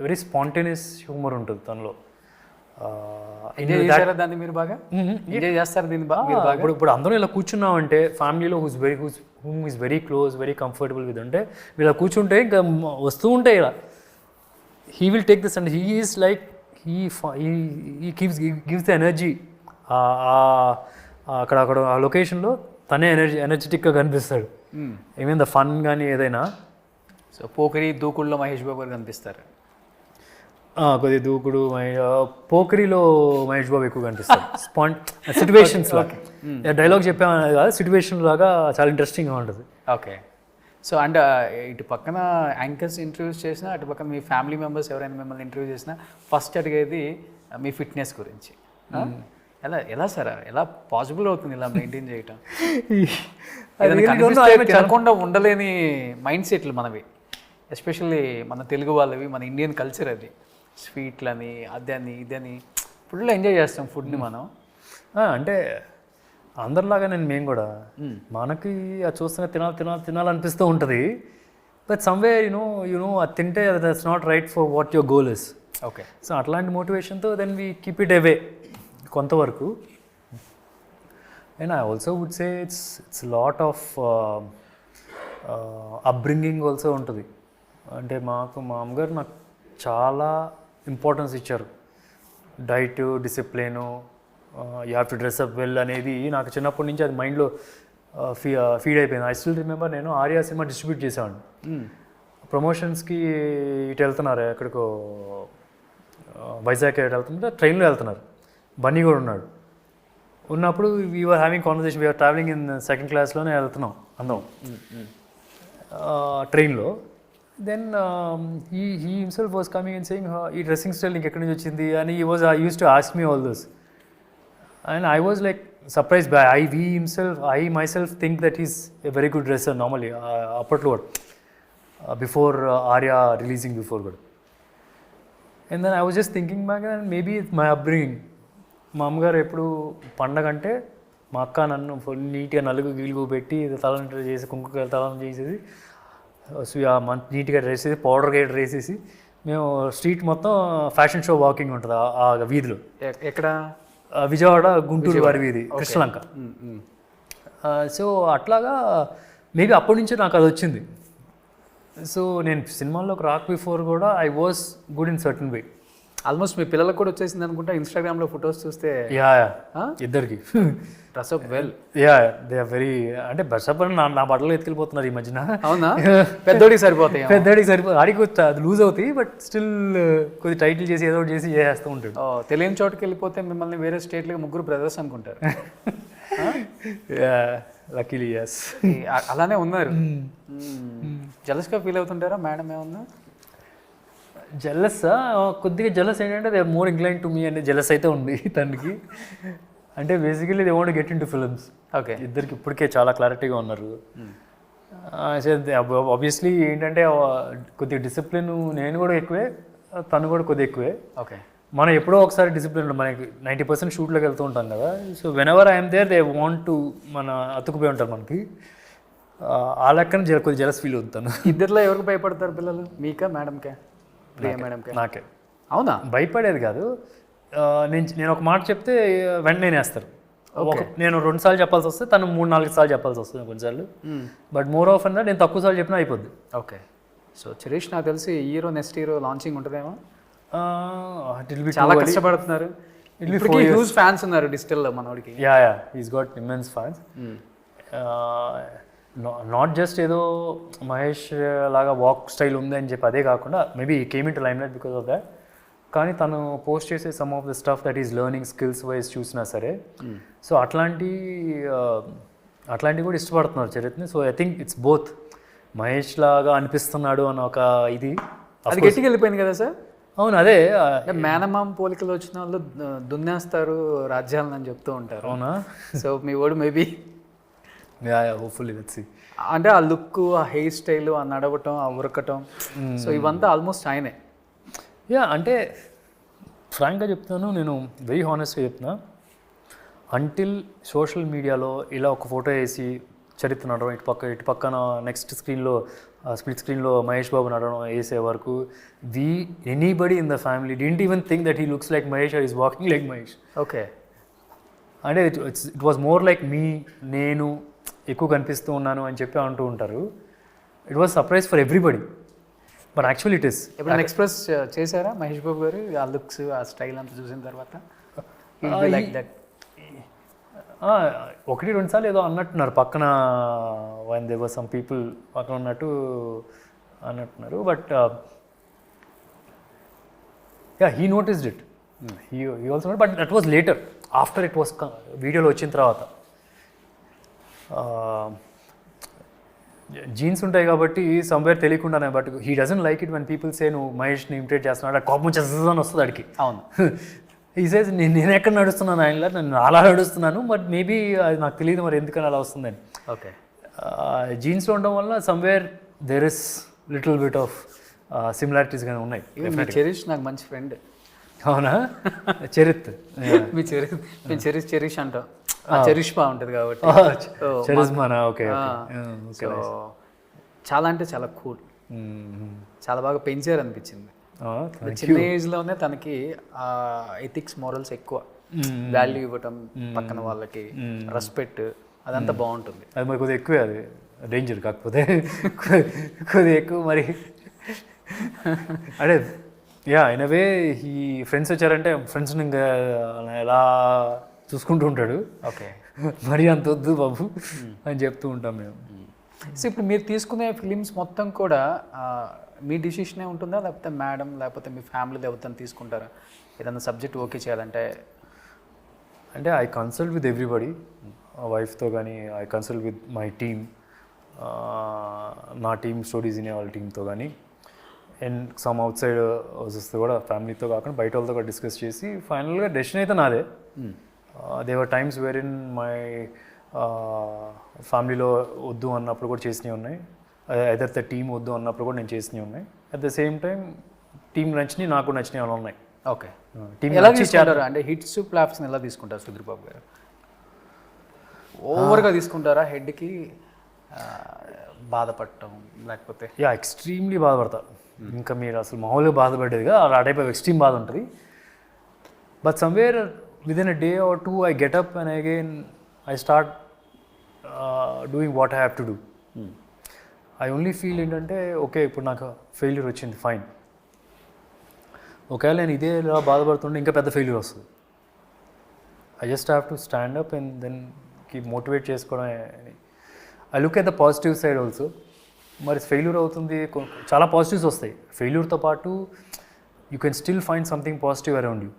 [SPEAKER 3] very spontaneous humour ఉంటుంది తనలో.
[SPEAKER 2] Enjoy చేస్తారా దాన్ని మీరు బాగా? ఎంజాయ్ చేస్తారు దీన్ని బాగా?
[SPEAKER 3] ఇప్పుడు అందరూ ఇలా కూర్చున్నామంటే ఫ్యామిలీలో whom is very close, very comfortable with అంటే వీళ్ళ కూర్చుంటే ఇంకా వస్తూ ఉంటాయి ఇలా. He will take this and he is like he gives the energy. అక్కడ ఆ లొకేషన్లో తనే ఎనర్జెటిక్గా కనిపిస్తాడు. ఏమైనా ద ఫన్ కానీ ఏదైనా.
[SPEAKER 2] సో పోకరి దూకుడులో మహేష్ బాబు గారు కనిపిస్తారు.
[SPEAKER 3] కొద్దిగా దూకుడు పోకరిలో మహేష్ బాబు ఎక్కువ కనిపిస్తాడు. సిచ్యువేషన్స్ లాగా డైలాగ్ చెప్పామని కాదు, సిచ్యువేషన్ లాగా చాలా ఇంట్రెస్టింగ్గా ఉంటుంది.
[SPEAKER 2] ఓకే, సో అండ్ ఇటు పక్కన యాంకర్స్ ఇంటర్వ్యూస్ చేసినా, అటు పక్కన మీ ఫ్యామిలీ మెంబర్స్ ఎవరైనా మిమ్మల్ని ఇంటర్వ్యూ చేసినా ఫస్ట్ అడిగేది మీ ఫిట్నెస్ గురించి. ఎలా సార్ ఎలా పాసిబుల్ అవుతుంది ఇలా మెయింటైన్ చేయటం? తినకుండా ఉండలేని మైండ్ సెట్లు మనవి, ఎస్పెషల్లీ మన తెలుగు వాళ్ళవి, మన ఇండియన్ కల్చర్ అది. స్వీట్లని అదని ఇదని ఫుల్ ఎంజాయ్ చేస్తాం ఫుడ్ని మనం.
[SPEAKER 3] అంటే అందరిలాగా మేము కూడా మనకి అది చూస్తూనే తినాలనిపిస్తూ ఉంటుంది. బట్ సమ్వేర్ యూనో అది తింటే that's not right for what your goal is.
[SPEAKER 2] Okay,
[SPEAKER 3] so అట్లాంటి మోటివేషన్తో then we keep it away కొంతవరకు. And I also would say it's lot of upbringing also ఉంటుంది. అంటే మా అమ్మగారు నాకు చాలా ఇంపార్టెన్స్ ఇచ్చారు. Diet, discipline, you have to dress up well అనేది నాకు చిన్నప్పటి నుంచి అది మైండ్లో ఫీడ్ అయిపోయింది. ఐ స్టిల్ రిమెంబర్ నేను ఆర్యా సినిమా డిస్ట్రిబ్యూట్ చేసేవాడిని. ప్రమోషన్స్కి ఇటు వెళ్తున్నారు, ఎక్కడికో వైజాగ్ వెళ్తుంటే ట్రైన్లో వెళ్తున్నారు, బన్నీ కూడా ఉన్నాడు. ఉన్నప్పుడు we are having conversation, we are travelling in second క్లాస్లోనే వెళ్తున్నాం అందరం ట్రైన్లో. Then he himself was coming and saying ఈ డ్రెస్సింగ్ స్టైల్ నీకు ఎక్కడి నుంచి వచ్చింది అని I use to ask me all this. And I was like surprised by I myself think that he's a very good dresser normally, appartlo before Arya releasing before good. And then I was just thinking back and maybe it's my upbringing. మా అమ్మగారు ఎప్పుడు పండగ అంటే మా అక్క నన్ను full నీట్గా నలుగు గీలుగు పెట్టి తలంట చేసి కుంకుమ తలం చేసేసి నీట్గా డ్రెస్ చేసి పౌడర్ గైడ్ వేసేసి మేము స్ట్రీట్ మొత్తం ఫ్యాషన్ షో వాకింగ్ ఉంటుంది ఆ వీధిలో.
[SPEAKER 2] ఎక్కడ?
[SPEAKER 3] విజయవాడ గుంటూరు వారి వీధి, కృష్ణలంక. సో అట్లాగా మేబీ అప్పటి నుంచే నాకు అది వచ్చింది. సో నేను సినిమాల్లోకి రాక్ బిఫోర్ కూడా I was good in certain way.
[SPEAKER 2] Almost మీ పిల్లలకు కూడా వచ్చేసింది అనుకుంటా, ఇన్స్టాగ్రామ్లో ఫొటోస్ చూస్తే.
[SPEAKER 3] ఇద్దరికి
[SPEAKER 2] dress up well.
[SPEAKER 3] They are very అంటే డ్రెస్అప్ అని నా బట్టలు ఎత్తుకెళ్ళిపోతున్నారు ఈ మధ్యన.
[SPEAKER 2] అవునా? పెద్దోడికి సరిపోతాయి.
[SPEAKER 3] ఆడికి అది లూజ్ అవుతాయి, బట్ స్టిల్ కొద్ది టైటిల్ చేసి ఏదో చేసి చేస్తూ ఉంటాడు.
[SPEAKER 2] తెలియని చోటుకి వెళ్ళిపోతే మిమ్మల్ని వేరే స్టేట్లో ముగ్గురు బ్రదర్స్ అనుకుంటారు.
[SPEAKER 3] లక్కీలీ ఎస్,
[SPEAKER 2] అలానే ఉన్నారు. జలస్గా ఫీల్ అవుతుంటారా మేడం? ఏమన్నా
[SPEAKER 3] జెలస్? కొద్దిగా జెలస్ ఏంటంటే they are more inclined to me అనే జెలస్ అయితే ఉంది తనకి. అంటే basically they want get into films.
[SPEAKER 2] Okay,
[SPEAKER 3] ఇద్దరికి ఇప్పటికే చాలా క్లారిటీగా ఉన్నారు. ఆబ్వియస్లీ ఏంటంటే కొద్దిగా డిసిప్లిన్ నేను కూడా ఎక్కువే, తను కూడా కొద్దిగా ఎక్కువే.
[SPEAKER 2] ఓకే,
[SPEAKER 3] మనం ఎప్పుడో ఒకసారి డిసిప్లిన్ మనకి 90% షూట్లోకి వెళ్తూ ఉంటాం కదా. So whenever I'm there they want to మన అతుకుపోయి ఉంటారు మనకి. ఆ లెక్కన కొద్దిగా జెలస్ ఫీల్ అవుతాను.
[SPEAKER 2] ఇద్దరిలో ఎవరికి భయపడతారు పిల్లలు, మీకా మేడంకే? ప్రియా మేడంకే?
[SPEAKER 3] నాకే.
[SPEAKER 2] అవునా?
[SPEAKER 3] భయపడేది కాదు, నేను ఒక మాట చెప్తే వెంటనే వేస్తారు. నేను 2 సార్లు చెప్పాల్సి వస్తే తను 3-4 సార్లు చెప్పాల్సి వస్తుంది కొన్నిసార్లు. బట్ మోర్ ఆఫ్ అన్ నేను తక్కువ సార్లు చెప్పినా అయిపోద్ది.
[SPEAKER 2] ఓకే. సో చరీష్ నాకు తెలిసి హీరో నెక్స్ట్ హీరో లాంచింగ్ ఉంటుందేమో. చాలా కష్టపడుతున్నారు. హ్యూజ్ ఫ్యాన్స్ ఉన్నారు డిజిటల్లో మనోడికి.
[SPEAKER 3] Yeah is got immense fans. Not just ఏదో మహేష్ లాగా వాక్ స్టైల్ ఉంది అని చెప్పి అదే కాకుండా maybe came in to lime light because of that. కానీ తను పోస్ట్ చేసే some of the stuff that is learning skills wise చూసినా సరే సో అట్లాంటివి కూడా ఇష్టపడుతున్నారు చరిత్రని. So I think it's both Mahesh లాగా అనిపిస్తున్నాడు అన్న ఒక ఇది
[SPEAKER 2] అది గట్టిగా వెళ్ళిపోయింది కదా సార్.
[SPEAKER 3] అవును, అదే
[SPEAKER 2] మేనమామ పోలికలు వచ్చిన వాళ్ళు దున్నేస్తారు రాజ్యాలను అని చెప్తూ ఉంటారు.
[SPEAKER 3] అవునా?
[SPEAKER 2] సో మీ వాడు మేబీ
[SPEAKER 3] హోప్ఫుల్లీ లెట్స్ సీ.
[SPEAKER 2] అంటే ఆ లుక్, ఆ హెయిర్ స్టైల్, ఆ నడవటం, ఆ ఉరకటం, సో ఇవంతా ఆల్మోస్ట్ ఆయనే.
[SPEAKER 3] అంటే ఫ్రాంక్గా చెప్తాను, నేను వెరీ హానెస్ట్గా చెప్తున్నా, అంటిల్ సోషల్ మీడియాలో ఇలా ఒక ఫోటో వేసి చరిత్ర నడవడం ఇటు పక్కన నెక్స్ట్ స్క్రీన్లో స్ప్లిట్ స్క్రీన్లో మహేష్ బాబు నడవడం వేసే వరకు anybody in the family didn't even think that he looks like Mahesh or is walking like Mahesh.
[SPEAKER 2] Okay.
[SPEAKER 3] అంటే ఇట్ వాజ్ మోర్ లైక్ నేను ఎక్కువ కనిపిస్తూ ఉన్నాను అని చెప్పి అంటూ ఉంటారు. It was surprise for everybody, but actually it is.
[SPEAKER 2] ఎప్పుడైనా ఎక్స్ప్రెస్ చేశారా మహేష్ బాబు గారు ఆ లుక్స్, ఆ స్టైల్ అంతా చూసిన తర్వాత? లైక్ దట్
[SPEAKER 3] 1-2 సార్లు ఏదో అన్నట్టున్నారు పక్కన, one they were some people పక్కన అన్నట్టున్నారు. But he noticed it, he also note, but that was later after it was వీడియోలో వచ్చిన తర్వాత. జీన్స్ ఉంటాయి కాబట్టి సమ్వేర్ తెలియకుండానే, but he doesn't like it when people say నువ్వు మహేష్ని ఇమిటేట్ చేస్తున్నాడు, ఆ కోపం చేస్తుందని వస్తుంది అడిగి.
[SPEAKER 2] అవును.
[SPEAKER 3] ఈ సేజ్ నేను ఎక్కడ నడుస్తున్నాను ఆయనలా, నేను అలా నడుస్తున్నాను, బట్ మేబీ అది నాకు తెలియదు మరి ఎందుకని అలా వస్తుందని.
[SPEAKER 2] ఓకే.
[SPEAKER 3] జీన్స్లో ఉండడం వల్ల somewhere there is little bit of similarities కానీ ఉన్నాయి.
[SPEAKER 2] చరిష్ నాకు మంచి ఫ్రెండ్.
[SPEAKER 3] అవునా? చరిత్
[SPEAKER 2] మీ చరిష్ అంటాం, చరిష్ బాగుంటుంది కాబట్టి
[SPEAKER 3] చరిష్మానా. ఓకే.
[SPEAKER 2] సో చాలా అంటే చాలా కూల్, చాలా బాగా పెంచారు అనిపించింది. చిన్న ఏజ్లోనే తనకి ఎథిక్స్, మోరల్స్ ఎక్కువ, వాల్యూ ఇవ్వటం, పక్కన వాళ్ళకి రెస్పెక్ట్, అదంతా బాగుంటుంది.
[SPEAKER 3] అది మరి కొద్దిగా ఎక్కువే, అది డేంజర్ కాకపోతే కొద్దిగా ఎక్కువ మరి. అదే ఇన్ అవే ఈ ఫ్రెండ్స్ వచ్చారంటే ఫ్రెండ్స్ని ఇంకా ఎలా చూసుకుంటూ ఉంటాడు.
[SPEAKER 2] ఓకే.
[SPEAKER 3] మరీ అంత వద్దు బాబు అని చెప్తూ ఉంటాం మేము.
[SPEAKER 2] సో ఇప్పుడు మీరు తీసుకునే ఫిలిమ్స్ మొత్తం కూడా మీ డిసిషనే ఉంటుందా, లేకపోతే మేడం లేకపోతే మీ ఫ్యామిలీ ఎవరితో తీసుకుంటారా ఏదైనా సబ్జెక్ట్ ఓకే చేయాలంటే?
[SPEAKER 3] అంటే ఐ కన్సల్ట్ విత్ ఎవ్రీబడి, వైఫ్తో కానీ I consult with my team, నా టీమ్ స్టోరీస్ వినే వాళ్ళ టీంతో కానీ, అండ్ సమ్ అవుట్ సైడ్ హౌసెస్తో కూడా, ఫ్యామిలీతో కాకుండా బయట వాళ్ళతో కూడా డిస్కస్ చేసి ఫైనల్గా డెసిషన్ అయితే నాదే. దేవర్ టైమ్స్ వేర్ ఇన్ మై ఫ్యామిలీలో వద్దు అన్నప్పుడు కూడా చేసినవి ఉన్నాయి, ఎదర్ ద టీమ్ వద్దు అన్నప్పుడు కూడా నేను చేసినవి ఉన్నాయి. At the same time team నచ్చినవి నాకు నచ్చినవి అలా ఉన్నాయి.
[SPEAKER 2] ఓకే. టీమ్ ఎలా తీసుకుంటారా? అంటే హిట్స్ ఫ్లాప్స్ని ఎలా తీసుకుంటారు సుధీర్ బాబు గారు? ఓవర్గా తీసుకుంటారా? హెడ్కి బాధపడటం లేకపోతే?
[SPEAKER 3] ఎక్స్ట్రీమ్లీ బాధపడతా. ఇంకా మీరు అసలు మామూలుగా బాధపడేదిగా ఆ టైప్ ఆఫ్ ఎక్స్ట్రీమ్ బాధ ఉంటుంది. But somewhere within a day or two I get up and again I start doing what I have to do. I only feel ఏంటంటే ఓకే ఇప్పుడు నాకు ఫెయిల్యూర్ వచ్చింది, ఫైన్, ఒకవేళ నేను ఇదే ఇలా బాధపడుతుంటే ఇంకా పెద్ద ఫెయిల్యూర్ వస్తుంది. I just have to stand up and then keep motivate చేసుకోవడం. I look at the positive side also. మరి ఫెయిల్యూర్ అవుతుంది, చాలా పాజిటివ్స్ వస్తాయి. ఫెయిల్యూర్తో పాటు you can still find something positive around you.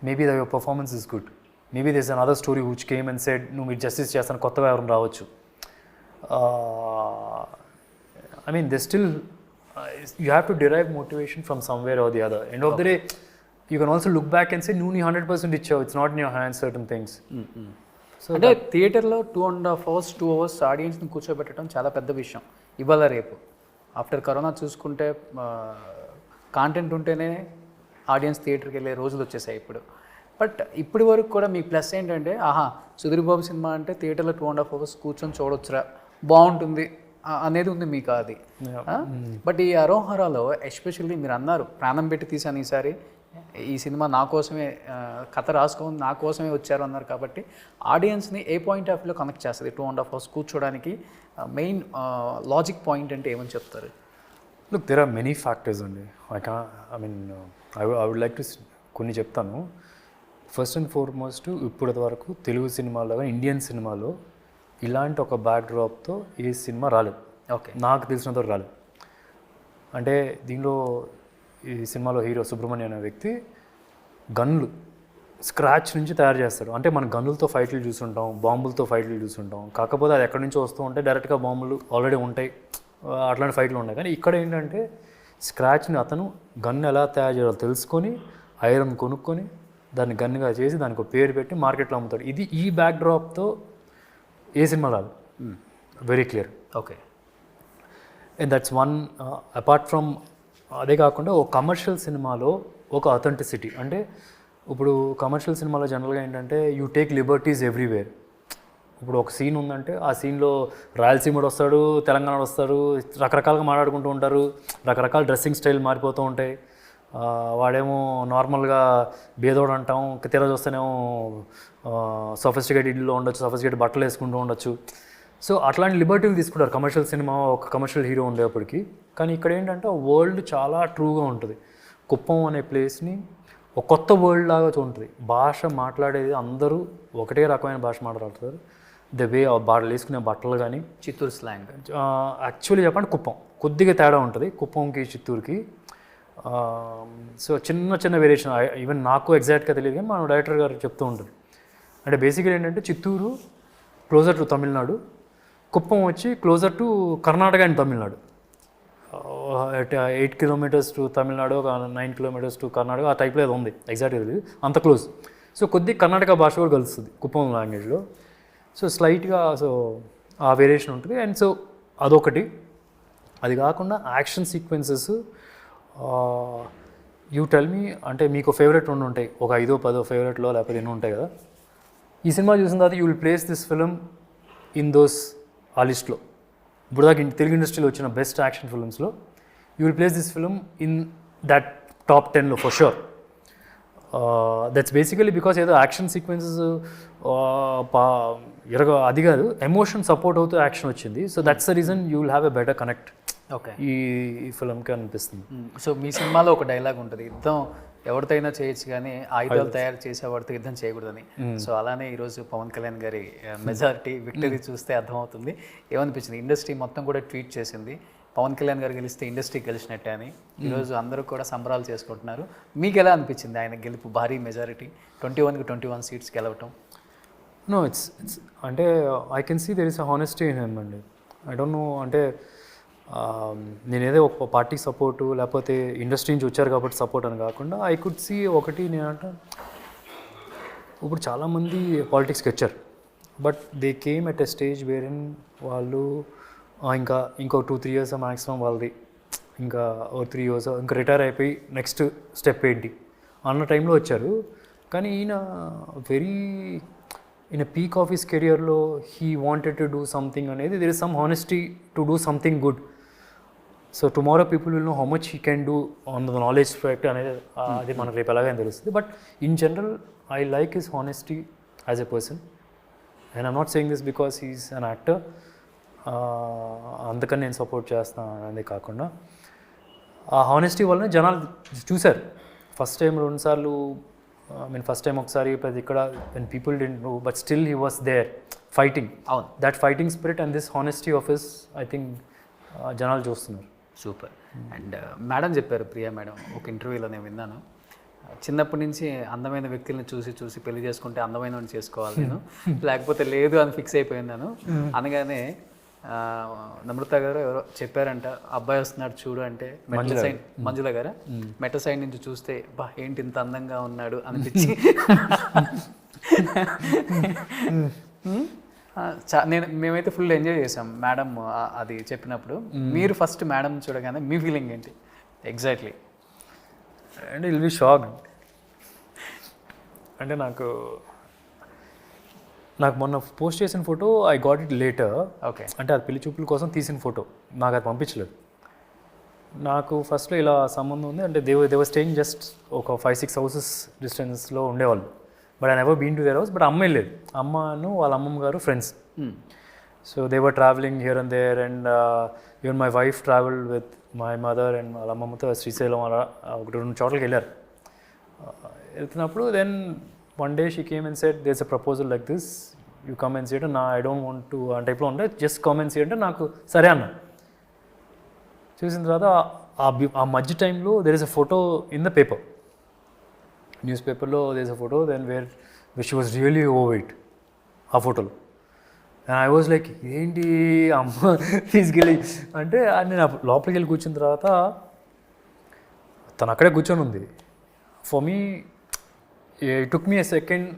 [SPEAKER 3] Maybe the your performance is good, maybe this another story which came and said నువ్వు మీరు justice చేస్తాను, కొత్తగా ఎవరైనా రావచ్చు. I mean, there's still, you have to derive motivation from somewhere or the other. End of the day, you can also look back and say, no, 100% it's not in your hands, certain things.
[SPEAKER 2] So అంటే థియేటర్లో 2.5 hours 2 hours ఆడియన్స్ని కూర్చోబెట్టడం చాలా పెద్ద విషయం ఇవాళ రేపు. After corona చూసుకుంటే content ఉంటేనే ఆడియన్స్ థియేటర్కి వెళ్ళే రోజులు వచ్చేసాయి ఇప్పుడు. బట్ ఇప్పటి వరకు కూడా మీ ప్లస్ ఏంటంటే సుధీర్ బాబు సినిమా అంటే థియేటర్లో 2.5 hours కూర్చొని చూడొచ్చురా, బాగుంటుంది అనేది ఉంది మీకు అది. బట్ ఈ హరోం హరాలో ఎస్పెషల్లీ మీరు అన్నారు ప్రాణం పెట్టి తీసాను ఈసారి, ఈ సినిమా నా కోసమే కథ రాసుకొని నా కోసమే వచ్చారు అన్నారు కాబట్టి ఆడియన్స్ని ఏ పాయింట్ ఆఫ్ వ్యూలో కనెక్ట్ చేస్తుంది 2.5 hours కూర్చోడానికి మెయిన్ లాజిక్ పాయింట్ అంటే ఏమని చెప్తారు?
[SPEAKER 3] Look there are many factors అండి. ఐ వుడ్ లైక్ టు కొన్ని చెప్తాను. ఫస్ట్ అండ్ ఫార్మోస్ట్ ఇప్పటి వరకు తెలుగు సినిమాలో కానీ ఇండియన్ సినిమాలో ఇలాంటి ఒక బ్యాక్ డ్రాప్తో ఏ సినిమా రాలేదు.
[SPEAKER 2] ఓకే, నాకు
[SPEAKER 3] తెలిసినంత రాలేదు. అంటే దీనిలో ఈ సినిమాలో హీరో సుబ్రహ్మణ్యం అనే వ్యక్తి గన్లు స్క్రాచ్ నుంచి తయారు చేస్తాడు. అంటే మన గన్నులతో ఫైట్లు చూస్తుంటాం, బాంబులతో ఫైట్లు చూస్తుంటాం. కాకపోతే అది ఎక్కడి నుంచో వస్తూ ఉంటే డైరెక్ట్గా బాంబులు ఆల్రెడీ ఉంటాయి, అట్లాంటి ఫైట్లు ఉన్నాయి. కానీ ఇక్కడ ఏంటంటే స్క్రాచ్ని అతను గన్ ఎలా తయారు చేయాలో తెలుసుకొని ఐరన్ కొనుక్కొని దాన్ని గన్నుగా చేసి దానికి ఒక పేరు పెట్టి మార్కెట్లో అమ్ముతాడు. ఇది ఈ బ్యాక్ డ్రాప్తో ఏ సినిమా రాదు, very clear.
[SPEAKER 2] Okay,
[SPEAKER 3] and that's one. Apart from అదే కాకుండా ఒక కమర్షియల్ సినిమాలో ఒక అథెంటిసిటీ, అంటే ఇప్పుడు కమర్షియల్ సినిమాలో జనరల్గా ఏంటంటే యూ టేక్ లిబర్టీస్ ఎవ్రీవేర్. ఇప్పుడు ఒక సీన్ ఉందంటే ఆ సీన్లో రాయలసీమడు వస్తాడు, తెలంగాణ వస్తాడు, రకరకాలుగా మాట్లాడుకుంటూ ఉంటారు, రకరకాల డ్రెస్సింగ్ స్టైల్ మారిపోతూ ఉంటాయి. వాడేమో నార్మల్గా బేదోడు అంటాం, తీరా చూస్తేనేమో సఫిస్టికేటెడ్ ఇల్లులో ఉండొచ్చు, సఫిస్టికేటెడ్ బట్టలు వేసుకుంటూ ఉండొచ్చు. సో అట్లాంటి లిబర్టీలు తీసుకుంటారు కమర్షియల్ సినిమా ఒక కమర్షియల్ హీరో ఉండేప్పటికి. కానీ ఇక్కడ ఏంటంటే వరల్డ్ చాలా ట్రూగా ఉంటుంది. కుప్పం అనే ప్లేస్ని ఒక కొత్త వరల్డ్ లాగా ఉంటుంది. భాష మాట్లాడేది అందరూ ఒకటే రకమైన భాష మాట్లాడతారు. ద వే వాళ్ళు వేసుకునే బట్టలు కానీ,
[SPEAKER 2] చిత్తూరు స్లాంగ్
[SPEAKER 3] యాక్చువల్లీ చెప్పండి కుప్పం కొద్దిగా తేడా ఉంటుంది కుప్పంకి చిత్తూరుకి. సో చిన్న చిన్న వేరియేషన్, ఈవెన్ నాకు ఎగ్జాక్ట్గా తెలియదు కానీ మన డైరెక్టర్ గారు చెప్తూ ఉంటుంది. అంటే బేసిక్గా ఏంటంటే చిత్తూరు క్లోజర్ టు తమిళనాడు, కుప్పం వచ్చి closer to Karnataka and Tamil Nadu. 8 kilometers to Tamil Nadu, 9 kilometers to Karnataka, ఆ టైప్లో ఏదో ఉంది, ఎగ్జాక్ట్గా తెలియదు, అంత క్లోజ్. సో కొద్దిగా కర్ణాటక భాష కూడా కలుస్తుంది కుప్పం లాంగ్వేజ్లో. సో స్లైట్గా సో ఆ వేరియేషన్ ఉంటుంది. అండ్ సో అదొకటి. అది కాకుండా action sequences you tell me, అంటే మీకు ఫేవరెట్ రెండు ఉంటాయి, ఒక 5-10 ఫేవరెట్లో లేకపోతే ఎన్నో ఉంటాయి కదా. ఈ సినిమా చూసిన తర్వాత you will place this film in those ఆ లిస్ట్లో. ఇప్పుడు దాకా తెలుగు ఇండస్ట్రీలో వచ్చిన బెస్ట్ యాక్షన్ ఫిల్మ్స్లో you will place this film in that top 10లో for sure. That's basically because ఏదో యాక్షన్ సీక్వెన్సెస్ అది కాదు, ఎమోషన్ సపోర్ట్ అవుతూ యాక్షన్ వచ్చింది. So that's the reason you will have a better connect
[SPEAKER 2] okay
[SPEAKER 3] ఈ ఫిల్మ్కి అనిపిస్తుంది.
[SPEAKER 2] సో మీ సినిమాలో ఒక డైలాగ్ ఉంటుంది, యుద్ధం ఎవరితోనైనా చేయొచ్చు కానీ ఆయుధాలు తయారు చేసేవాడితో యుద్ధం చేయకూడదని. సో అలానే ఈరోజు పవన్ కళ్యాణ్ గారి మెజారిటీ విక్టరీ చూస్తే అర్థమవుతుంది. ఏమనిపించింది? ఇండస్ట్రీ మొత్తం కూడా ట్వీట్ చేసింది పవన్ కళ్యాణ్ గారు గెలిస్తే ఇండస్ట్రీ గెలిచినట్టే అని. ఈరోజు అందరూ కూడా సంబరాలు చేసుకుంటున్నారు. మీకు ఎలా అనిపించింది ఆయన గెలుపు, భారీ మెజారిటీ 21కి 21 సీట్స్ గెలవటం?
[SPEAKER 3] నో ఇట్స్ అంటే I can see there is a honesty in him అండి. ఐ డోంట్ నో, అంటే నేనేదో ఒక పార్టీ సపోర్టు లేకపోతే ఇండస్ట్రీ నుంచి వచ్చారు కాబట్టి సపోర్ట్ అని కాకుండా ఐ కుడ్ సీ ఒకటి నేనంట, ఇప్పుడు చాలామంది పాలిటిక్స్కి వచ్చారు but they came at a stage wherein వాళ్ళు ఇంకో 2-3 years మ్యాక్సిమం వాళ్ళది, ఇంకా 3 years ఇంకా రిటైర్ అయిపోయి నెక్స్ట్ స్టెప్ ఏంటి అన్న టైంలో వచ్చారు. కానీ ఈయన ఇన్ పీక్ ఆఫ్ హిస్ కెరియర్లో he wanted to do something అనేది, there is some honesty to do something good. So tomorrow people will know how much he can do on the knowledge fact అనేది అది మనకు రేపు ఎలాగైనా తెలుస్తుంది. But in general I like his honesty as a person and I'm not saying this because he's an actor, అందుకని నేను support చేస్తాను అనేది కాకుండా ఆ హానెస్టీ వల్లనే జనాలు చూశారు. ఫస్ట్ టైం 2 సార్లు, ఫస్ట్ టైం ఒకసారి ఇక్కడ when people didn't know but still he was there fighting.
[SPEAKER 2] అవును,
[SPEAKER 3] that fighting spirit and this honesty of his I think జనాలు చూస్తున్నారు.
[SPEAKER 2] సూపర్. అండ్ మేడం చెప్పారు, ప్రియా మేడం ఒక ఇంటర్వ్యూలో నేను విన్నాను, చిన్నప్పటి నుంచి అందమైన వ్యక్తులను చూసి పెళ్లి చేసుకుంటే అందమైన చేసుకోవాలి నేను, లేకపోతే లేదు అని ఫిక్స్ అయిపోయిందాను అనగానే నమ్రత గారు ఎవరో చెప్పారంట, అబ్బాయి వస్తున్నాడు చూడు అంటే మెట్ల సైడ్, మంజుల గారు మెట్ల సైడ్ నుంచి చూస్తే బా ఏంటి ఇంత అందంగా ఉన్నాడు అనిపించి మేమైతే ఫుల్ ఎంజాయ్ చేసాం మేడం అది చెప్పినప్పుడు. మీరు ఫస్ట్ మేడం చూడగానే మీ ఫీలింగ్ ఏంటి exactly?
[SPEAKER 3] And will be shocked. అంటే నాకు మొన్న పోస్ట్ చేసిన photo I got it later.
[SPEAKER 2] Okay,
[SPEAKER 3] అంటే అది పెళ్లి చూపుల కోసం తీసిన ఫోటో, నాకు అది పంపించలేదు. నాకు ఫస్ట్లో ఇలా సంబంధం ఉంది అంటే దేవర్ స్టేయింగ్ జస్ట్ ఒక 5-6 houses డిస్టెన్స్లో ఉండేవాళ్ళు. But I never been to their house. But అమ్మాయి లేదు, అమ్మను వాళ్ళ అమ్మమ్మ గారు friends. So they were travelling here and there and even my wife travelled with my mother and వాళ్ళ అమ్మమ్మతో శ్రీశైలం అలా 1-2 చోట్లకి వెళ్ళారు. వెళ్తున్నప్పుడు then one day she came and said there's a proposal like this, you come and see అంటే I don't want to ఆ టైప్లో ఉంటే జస్ట్ కమ్ అండ్ సీ అంటే నాకు సరే అన్న. చూసిన తర్వాత ఆ మధ్య టైంలో there is a photo in the paper, news పేపర్లో there is a photo then where she was really over weight ఆ ఫోటోలో. అండ్ ఐ వాజ్ లైక్ ఏంటి అమ్మ తీసుకెళ్ళి అంటే నేను లోపలికి వెళ్ళి కూర్చున్న తర్వాత తను అక్కడే కూర్చొని ఉంది. For me it took me a second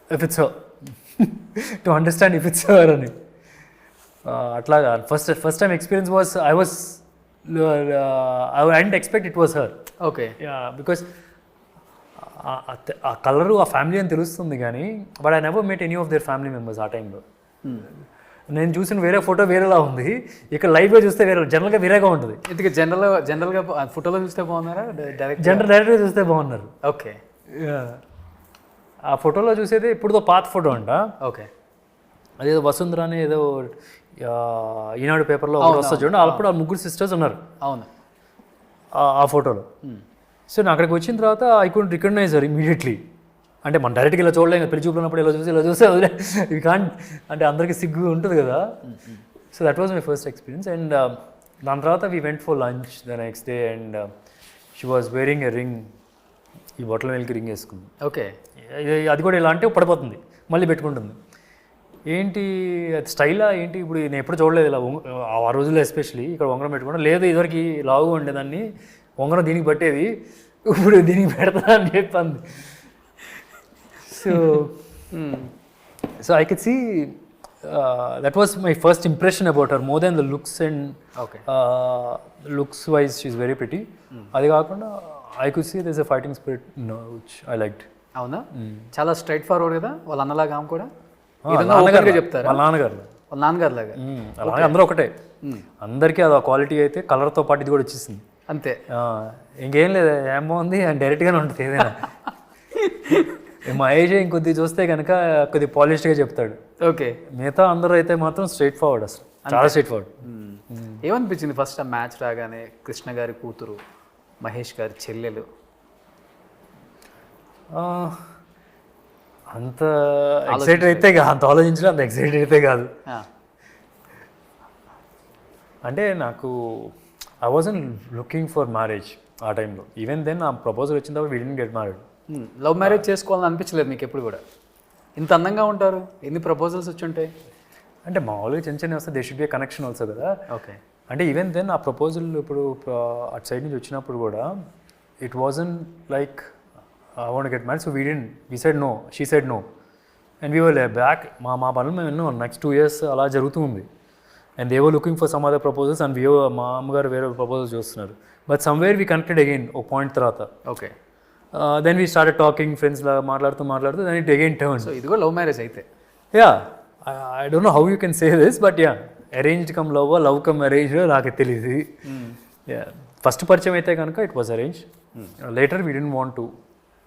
[SPEAKER 3] if it's her to understand if it's her అని. అట్లాగా first time experience was I don't expect it was her.
[SPEAKER 2] Okay,
[SPEAKER 3] because ఆ కలరు ఆ ఫ్యామిలీ అని తెలుస్తుంది కానీ but I never met any of their family members ఆ టైంలో. నేను చూసిన వేరే ఫోటో వేరేలా ఉంది, ఇక్కడ లైవ్గా చూస్తే వేరే జనరల్గా వేరేగా ఉంటుంది.
[SPEAKER 2] ఇందుకు జనరల్గా ఫోటోలో చూస్తే బాగున్నారా
[SPEAKER 3] డైరెక్ట్గా చూస్తే బాగున్నారు.
[SPEAKER 2] ఓకే,
[SPEAKER 3] ఆ ఫోటోలో చూసేది ఇప్పుడుతో పాత ఫోటో అంట.
[SPEAKER 2] ఓకే,
[SPEAKER 3] అదేదో వసుంధర అని ఏదో ఈనాడు పేపర్లో వస్తుంది చూడండి, అప్పుడు ఆ ముగ్గురు సిస్టర్స్ ఉన్నారు
[SPEAKER 2] అవును
[SPEAKER 3] ఆ ఫోటోలో. సో నేను అక్కడికి వచ్చిన తర్వాత I couldn't recognise her immediately. అంటే మనం డైరెక్ట్గా ఇలా చూడలేము, పెళ్లి చూపులున్నప్పుడు ఇలా చూస్తే వదిలే యూ కాంట్, అంటే అందరికీ సిగ్గు ఉంటుంది కదా. So that was my first experience. And దాని తర్వాత we went for lunch the next day and she was wearing a ring, ఈ బొట్టల మిల్కి రింగ్ వేసుకుంది.
[SPEAKER 2] ఓకే,
[SPEAKER 3] అది కూడా ఇలా అంటే పడిపోతుంది మళ్ళీ పెట్టుకుంటుంది. ఏంటి అది స్టైలా ఏంటి, ఇప్పుడు నేను ఎప్పుడు చూడలేదు ఇలా ఆ రోజుల్లో ఎస్పెషలీ ఇక్కడ ఉంగరం పెట్టుకోవడం లేదు. ఇదివరకు లావుగా ఉండేదాన్ని, ఉంగరం దీనికి పట్టేది, ఇప్పుడు దీనికి పెడతా అని చెప్పింది. So I can see that was my first impression about her more than the looks and looks wise she is very pretty. అది కాకుండా I could see this a fighting spirit which I liked.
[SPEAKER 2] అవునా, చాలా straight forward కదా వాళ్ళ అన్నలాగా ఆమె కూడా చెప్తారు.
[SPEAKER 3] వాళ్ళ నాన్నగారు
[SPEAKER 2] లాగా
[SPEAKER 3] అలాగే అందరూ ఒకటే, అందరికీ అది ఆ క్వాలిటీ అయితే కలర్తో పాటు ఇది కూడా వచ్చేసింది
[SPEAKER 2] అంతే.
[SPEAKER 3] ఇంకేం లేదు, ఏం బాగుంది అని డైరెక్ట్గానే ఉంటుంది ఏదైనా. మహేష్ ఇంకొద్ది చూస్తే కనుక కొద్ది పాలిష్డ్గా చెప్తాడు.
[SPEAKER 2] ఓకే,
[SPEAKER 3] మిగతా అందరూ అయితే మాత్రం స్ట్రైట్ ఫార్వర్డ్, అసలు చాలా స్ట్రైట్ ఫార్వర్డ్.
[SPEAKER 2] ఏమనిపించింది ఫస్ట్ ఆ మ్యాచ్ రాగానే? కృష్ణ గారి కూతురు, మహేష్ గారి చెల్లెలు,
[SPEAKER 3] అంత ఎక్సైటెడ్ అయితే అంత ఆలోచించడం అంత ఎక్సైటెడ్ అయితే కాదు. అంటే నాకు I wasn't looking for marriage ఆ టైంలో. ఈవెన్ దెన్ ఆ ప్రపోజల్ వచ్చిన తర్వాత we didn't get married.
[SPEAKER 2] Love marriage చేసుకోవాలని అనిపించలేదు మీకు ఎప్పుడు కూడా? ఇంత అందంగా ఉంటారు, ఎన్ని ప్రపోజల్స్ వచ్చి ఉంటాయి
[SPEAKER 3] అంటే మామూలుగా చిన్న చిన్న వస్తే they should be connection also కదా.
[SPEAKER 2] ఓకే,
[SPEAKER 3] అంటే ఈవెన్ దెన్ ఆ ప్రపోజల్ ఇప్పుడు అటు సైడ్ నుంచి వచ్చినప్పుడు కూడా it wasn't like I want to get married, so we said no, she said no, and we were back. మా పనులు మేము ఎన్నో నెక్స్ట్ 2 years అలా జరుగుతూ ఉంది. And they were looking for some other proposals అండ్ మా అమ్మగారు వేరే ప్రపోజల్స్ చూస్తున్నారు. But somewhere we connected again ఒక పాయింట్ తర్వాత.
[SPEAKER 2] Okay,
[SPEAKER 3] then we started talking friends లాగా మాట్లాడుతూ then it again turn.
[SPEAKER 2] So ఇది కూడా లవ్ మ్యారేజ్ అయితే?
[SPEAKER 3] Yeah, I don't know how you can say this, but yeah, arranged come love, love come arrange నాకు తెలియదు. Yeah, first పరిచయం అయితే కనుక it was arrange. Later we didn't want to,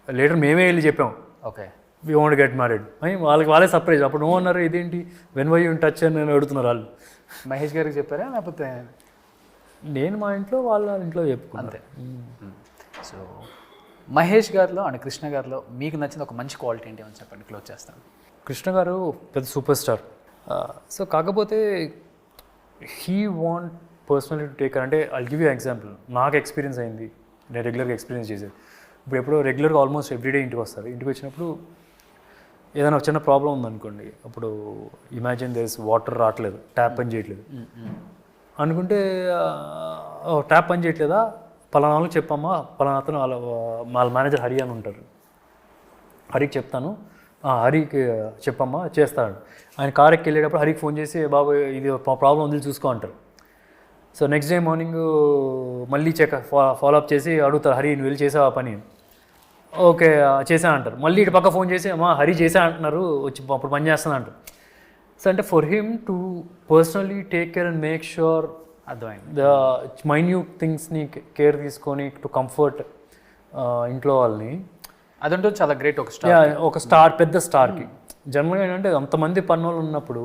[SPEAKER 3] later మేమే వెళ్ళి చెప్పాం
[SPEAKER 2] okay
[SPEAKER 3] we want get married అని. వాళ్ళే సర్ప్రైజ్. అప్పుడు నువ్వు అన్నారు ఇదేంటి when why you in touch అని నేను అడుగుతున్నారు వాళ్ళు.
[SPEAKER 2] మహేష్ గారికి చెప్పారా లేకపోతే?
[SPEAKER 3] నేను మా ఇంట్లో వాళ్ళ ఇంట్లో చెప్పుకున్నాను.
[SPEAKER 2] అంతే. సో మహేష్ గారిలో అండ్ కృష్ణ గారిలో మీకు నచ్చిన ఒక మంచి క్వాలిటీ ఏంటి అని చెప్పండి, క్లోజ్ చేస్తాను.
[SPEAKER 3] కృష్ణ గారు పెద్ద సూపర్ స్టార్. సో కాకపోతే he want personally to take, అంటే ఐల్ గివ్ యూ ఎగ్జాంపుల్. నాకు ఎక్స్పీరియన్స్ అయింది, నేను రెగ్యులర్గా ఎక్స్పీరియన్స్ చేసేది. ఇప్పుడు ఎప్పుడో రెగ్యులర్గా ఆల్మోస్ట్ ఎవ్రీడే ఇంటికి వస్తారు. ఇంటికి వచ్చినప్పుడు ఏదైనా ఒక చిన్న ప్రాబ్లం ఉందనుకోండి, అప్పుడు ఇమాజిన్ దేస్ వాటర్ రావట్లేదు, ట్యాప్ పని చేయట్లేదు అనుకుంటే, ట్యాప్ పని చేయట్లేదా, పలానా వాళ్ళకి చెప్పమ్మా, పలానా అతను వాళ్ళ మేనేజర్ హరి అని ఉంటారు, హరికి చెప్తాను, హరికి చెప్పమ్మా చేస్తాడు. ఆయన కార్ ఎక్కి వెళ్ళేటప్పుడు హరికి ఫోన్ చేసి బాబు ఇది ప్రాబ్లం ఉంది చూసుకో అంటారు. సో నెక్స్ట్ డే మార్నింగ్ మళ్ళీ ఫాలోఅప్ చేసి అడుగుతారు, హరి నువ్వు వెళ్ళి చేసావా పని? ఓకే చేసా అంటారు. మళ్ళీ ఇటు పక్క ఫోన్ చేసి అమ్మా హరి చేసా అంటున్నారు, వచ్చి అప్పుడు పని చేస్తాను అంటారు. సో అంటే for him to personally take care and make sure
[SPEAKER 2] అర్థమైంది.
[SPEAKER 3] ద మైన్యూట్ థింగ్స్ని కేర్ తీసుకొని టు కంఫర్ట్ ఇంట్లో వాళ్ళని,
[SPEAKER 2] అదంటూ చాలా గ్రేట్.
[SPEAKER 3] ఒక స్టార్, పెద్ద స్టార్కి జనరల్గా ఏంటంటే అంతమంది పన్నులు ఉన్నప్పుడు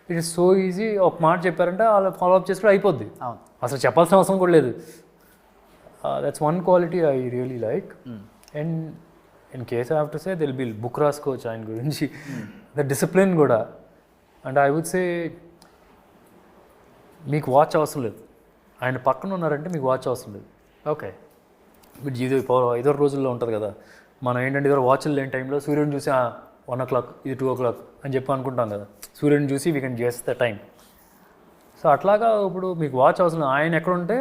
[SPEAKER 3] ఇట్ ఈస్ సో ఈజీ. ఒక మాట చెప్పారంటే వాళ్ళు ఫాలో అప్ చేసుకుంటే అయిపోద్ది, అసలు చెప్పాల్సిన అవసరం కూడా లేదు. That's one quality I really like. And in case I have to say it'll be book రాసుకోవచ్చు ఆయన గురించి. ద డిసిప్లిన్ కూడా. అండ్ ఐ వుడ్ సే మీకు వాచ్ అవసరం లేదు, ఆయన పక్కన ఉన్నారంటే మీకు వాచ్ అవసరం లేదు.
[SPEAKER 2] ఓకే.
[SPEAKER 3] బట్ ఇదో రోజుల్లో ఉంటుంది కదా, మనం ఏంటంటే ఇదో వాచ్లు లేని టైంలో సూర్యుడిని చూసి 1 o'clock, ఇది 2 o'clock అని చెప్పి అనుకుంటాం కదా, సూర్యుడిని చూసి we can guess the time. So అట్లాగా ఇప్పుడు మీకు వాచ్ అవసరం. ఆయన ఎక్కడ ఉంటే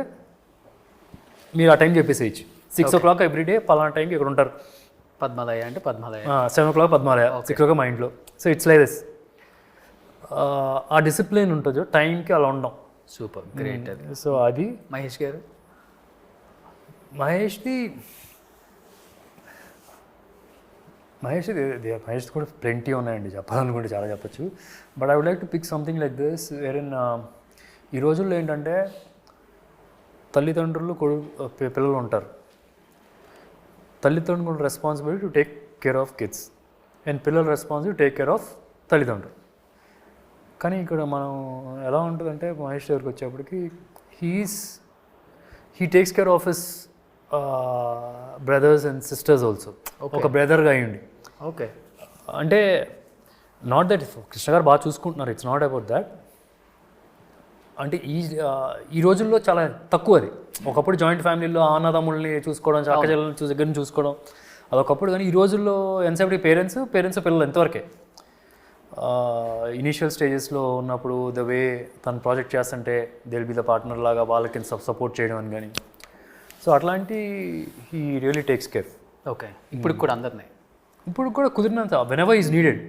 [SPEAKER 3] మీరు ఆ టైం చెప్పేసేయచ్చు. 6 o'clock ఎవ్రీడే పలానా టైంకి ఇక్కడ ఉంటారు.
[SPEAKER 2] పద్మాలయ అంటే పద్మాలయ,
[SPEAKER 3] 7 o'clock పద్మాలయ, 6 o'clock మా ఇంట్లో. So it's like this. ఆ డిసిప్లిన్ ఉంటుందో టైంకి అలా ఉండడం.
[SPEAKER 2] సూపర్ గ్రేట్ అది.
[SPEAKER 3] సో అది
[SPEAKER 2] మహేష్ గారు.
[SPEAKER 3] మహేష్ది కూడా ప్లెంటీ ఉన్నాయండి, చెప్పాలనుకుంటే చాలా చెప్పచ్చు. But I would like to pick something like this వేరెన్ ఈ రోజుల్లో ఏంటంటే తల్లిదండ్రులు పిల్లలు ఉంటారు. తల్లిదండ్రులు responsibility to take care of kids and పిల్లల responsibility to take care of తల్లిదండ్రులు. కానీ ఇక్కడ మనం ఎలా ఉంటుందంటే మహేష్ గారికి వచ్చేప్పటికి he takes care of his brothers and sisters also. ఒక బ్రదర్గా అయ్యండి.
[SPEAKER 2] ఓకే.
[SPEAKER 3] అంటే నాట్ దట్ కృష్ణ గారు బాగా చూసుకుంటున్నారు, ఇట్స్ నాట్ అబౌట్ దాట్. అంటే ఈ రోజుల్లో చాలా తక్కువ అది. ఒకప్పుడు జాయింట్ ఫ్యామిలీలో అన్నదమ్ముల్ని చూసుకోవడం, అక్క చెల్లెల్ని దగ్గర చూసుకోవడం అదొకప్పుడు. కానీ ఈ రోజుల్లో ఎంతసేపటి పేరెంట్స్ పిల్లలు ఎంతవరకే. ఇనీషియల్ స్టేజెస్లో ఉన్నప్పుడు ద వే తను ప్రాజెక్ట్ చేస్తుంటే దిల్ బి ద పార్ట్నర్ లాగా వాళ్ళకి సపోర్ట్ చేయడం అని కానీ. సో అట్లాంటి he really takes care.
[SPEAKER 2] Okay. ఇప్పుడు కూడా అందరినీ
[SPEAKER 3] ఇప్పుడు కూడా కుదిరినంత whenever is needed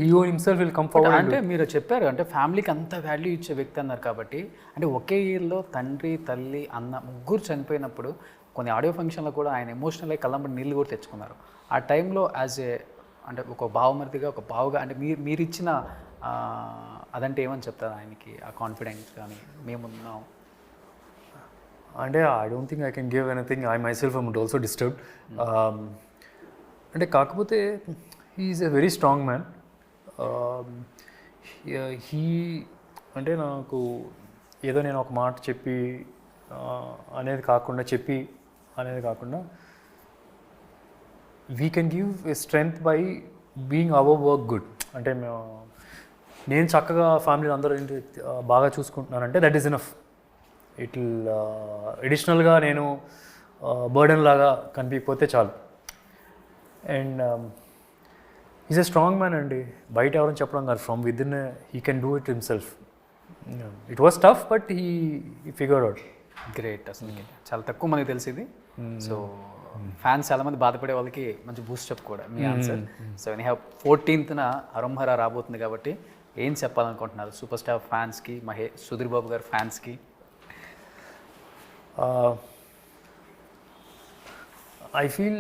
[SPEAKER 3] he own himself will come forward.
[SPEAKER 2] అంటే మీరు చెప్పారు అంటే ఫ్యామిలీకి అంత వాల్యూ ఇచ్చే వ్యక్తి అన్నారు కాబట్టి, అంటే ఒకే ఇయర్లో తండ్రి తల్లి అన్న ముగ్గురు చనిపోయినప్పుడు కొన్ని ఆడియో ఫంక్షన్లో కూడా ఆయన ఎమోషనల్ అయ్యి కళ్ళంబడి నీళ్ళు కూడా తెచ్చుకున్నారు. ఆ టైంలో యాజ్ ఏ అంటే ఒక బావమరిదిగా ఒక బావుగా అంటే మీరు ఇచ్చిన అదంటే ఏమని చెప్తారు ఆయనకి, ఆ కాన్ఫిడెన్స్ కానీ మేమున్నాం
[SPEAKER 3] అంటే I don't think I can give anything. I my self I'm also disturbed. అంటే కాకపోతే he is a very strong man. He అంటే నాకు ఏదో నేను ఒక మాట చెప్పి అనేది కాకుండా we can give a strength by being our work good. అంటే నేను చక్కగా ఫ్యామిలీ అందరూ బాగా చూసుకుంటున్నానంటే దట్ ఈస్ ఇనఫ్. ఇట్ ఎడిషనల్గా నేను బర్డెన్ లాగా కనిపించకపోతే చాలు. And is a strong man అండి. బయట ఎవరైనా చెప్పడం కాదు, from with in he can do it himself. It was tough but he figured out.
[SPEAKER 2] Great. అసలు చాలా తక్కువ మనకి తెలిసింది. సో ఫ్యాన్స్ చాలామంది బాధపడే వాళ్ళకి మంచి బూస్టప్ కూడా మీ ఆన్సర్. సో ఎనీహౌ 14th హరోం హరా రాబోతుంది కాబట్టి ఏం చెప్పాలనుకుంటున్నారు సూపర్ స్టార్ ఫ్యాన్స్కి, సుధీర్ బాబు గారు ఫ్యాన్స్కి?
[SPEAKER 3] I feel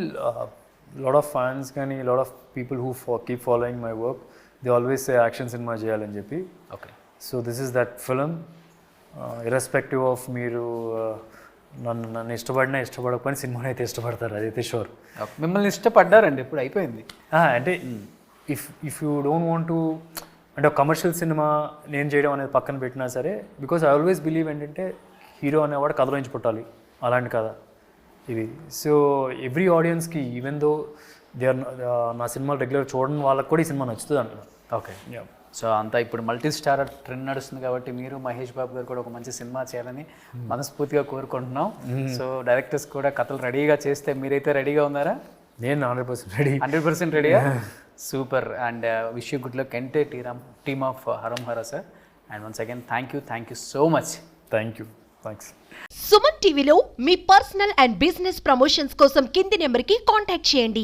[SPEAKER 3] lot of fans కానీ lot of people who keep following my work, they always say action cinema చేయాలని చెప్పి.
[SPEAKER 2] Okay.
[SPEAKER 3] So this is that film. Irrespective of మీరు నన్ను ఇష్టపడకపోయినా సినిమాని అయితే ఇష్టపడతారు, అదైతే షూర్.
[SPEAKER 2] మిమ్మల్ని ఇష్టపడ్డారండి, ఇప్పుడు అయిపోయింది.
[SPEAKER 3] అంటే if you don't want to అంటే ఒక కమర్షియల్ సినిమా నేను చేయడం అనేది పక్కన పెట్టినా సరే, బికాజ్ ఐ ఆల్వేస్ బిలీవ్ ఏంటంటే హీరో అనేవాడు కథలో నుంచి పుట్టాలి, అలాంటి కథ ఇది. సో ఎవ్రీ ఆడియన్స్కి ఈవెన్ దో దే ఆర్ నా సినిమాలు రెగ్యులర్ చూడడం వాళ్ళకి కూడా ఈ సినిమా నచ్చుతుంది అంటున్నారు.
[SPEAKER 2] ఓకే. సో అంతా ఇప్పుడు మల్టీ స్టార్ ట్రెండ్ నడుస్తుంది కాబట్టి మీరు మహేష్ బాబు గారు కూడా ఒక మంచి సినిమా చేయాలని మనస్ఫూర్తిగా కోరుకుంటున్నాం. సో డైరెక్టర్స్ కూడా కథలు రెడీగా చేస్తే మీరైతే రెడీగా ఉన్నారా?
[SPEAKER 3] నేను 100%
[SPEAKER 2] రెడీగా. Super. And wish you good luck entire team of Harom Hara sir. And once again thank you so much.
[SPEAKER 3] Thanks.
[SPEAKER 1] Suman టీవీలో మీ పర్సనల్ అండ్ బిజినెస్ ప్రమోషన్స్ కోసం కింది నెంబర్కి కాంటాక్ట్ చేయండి.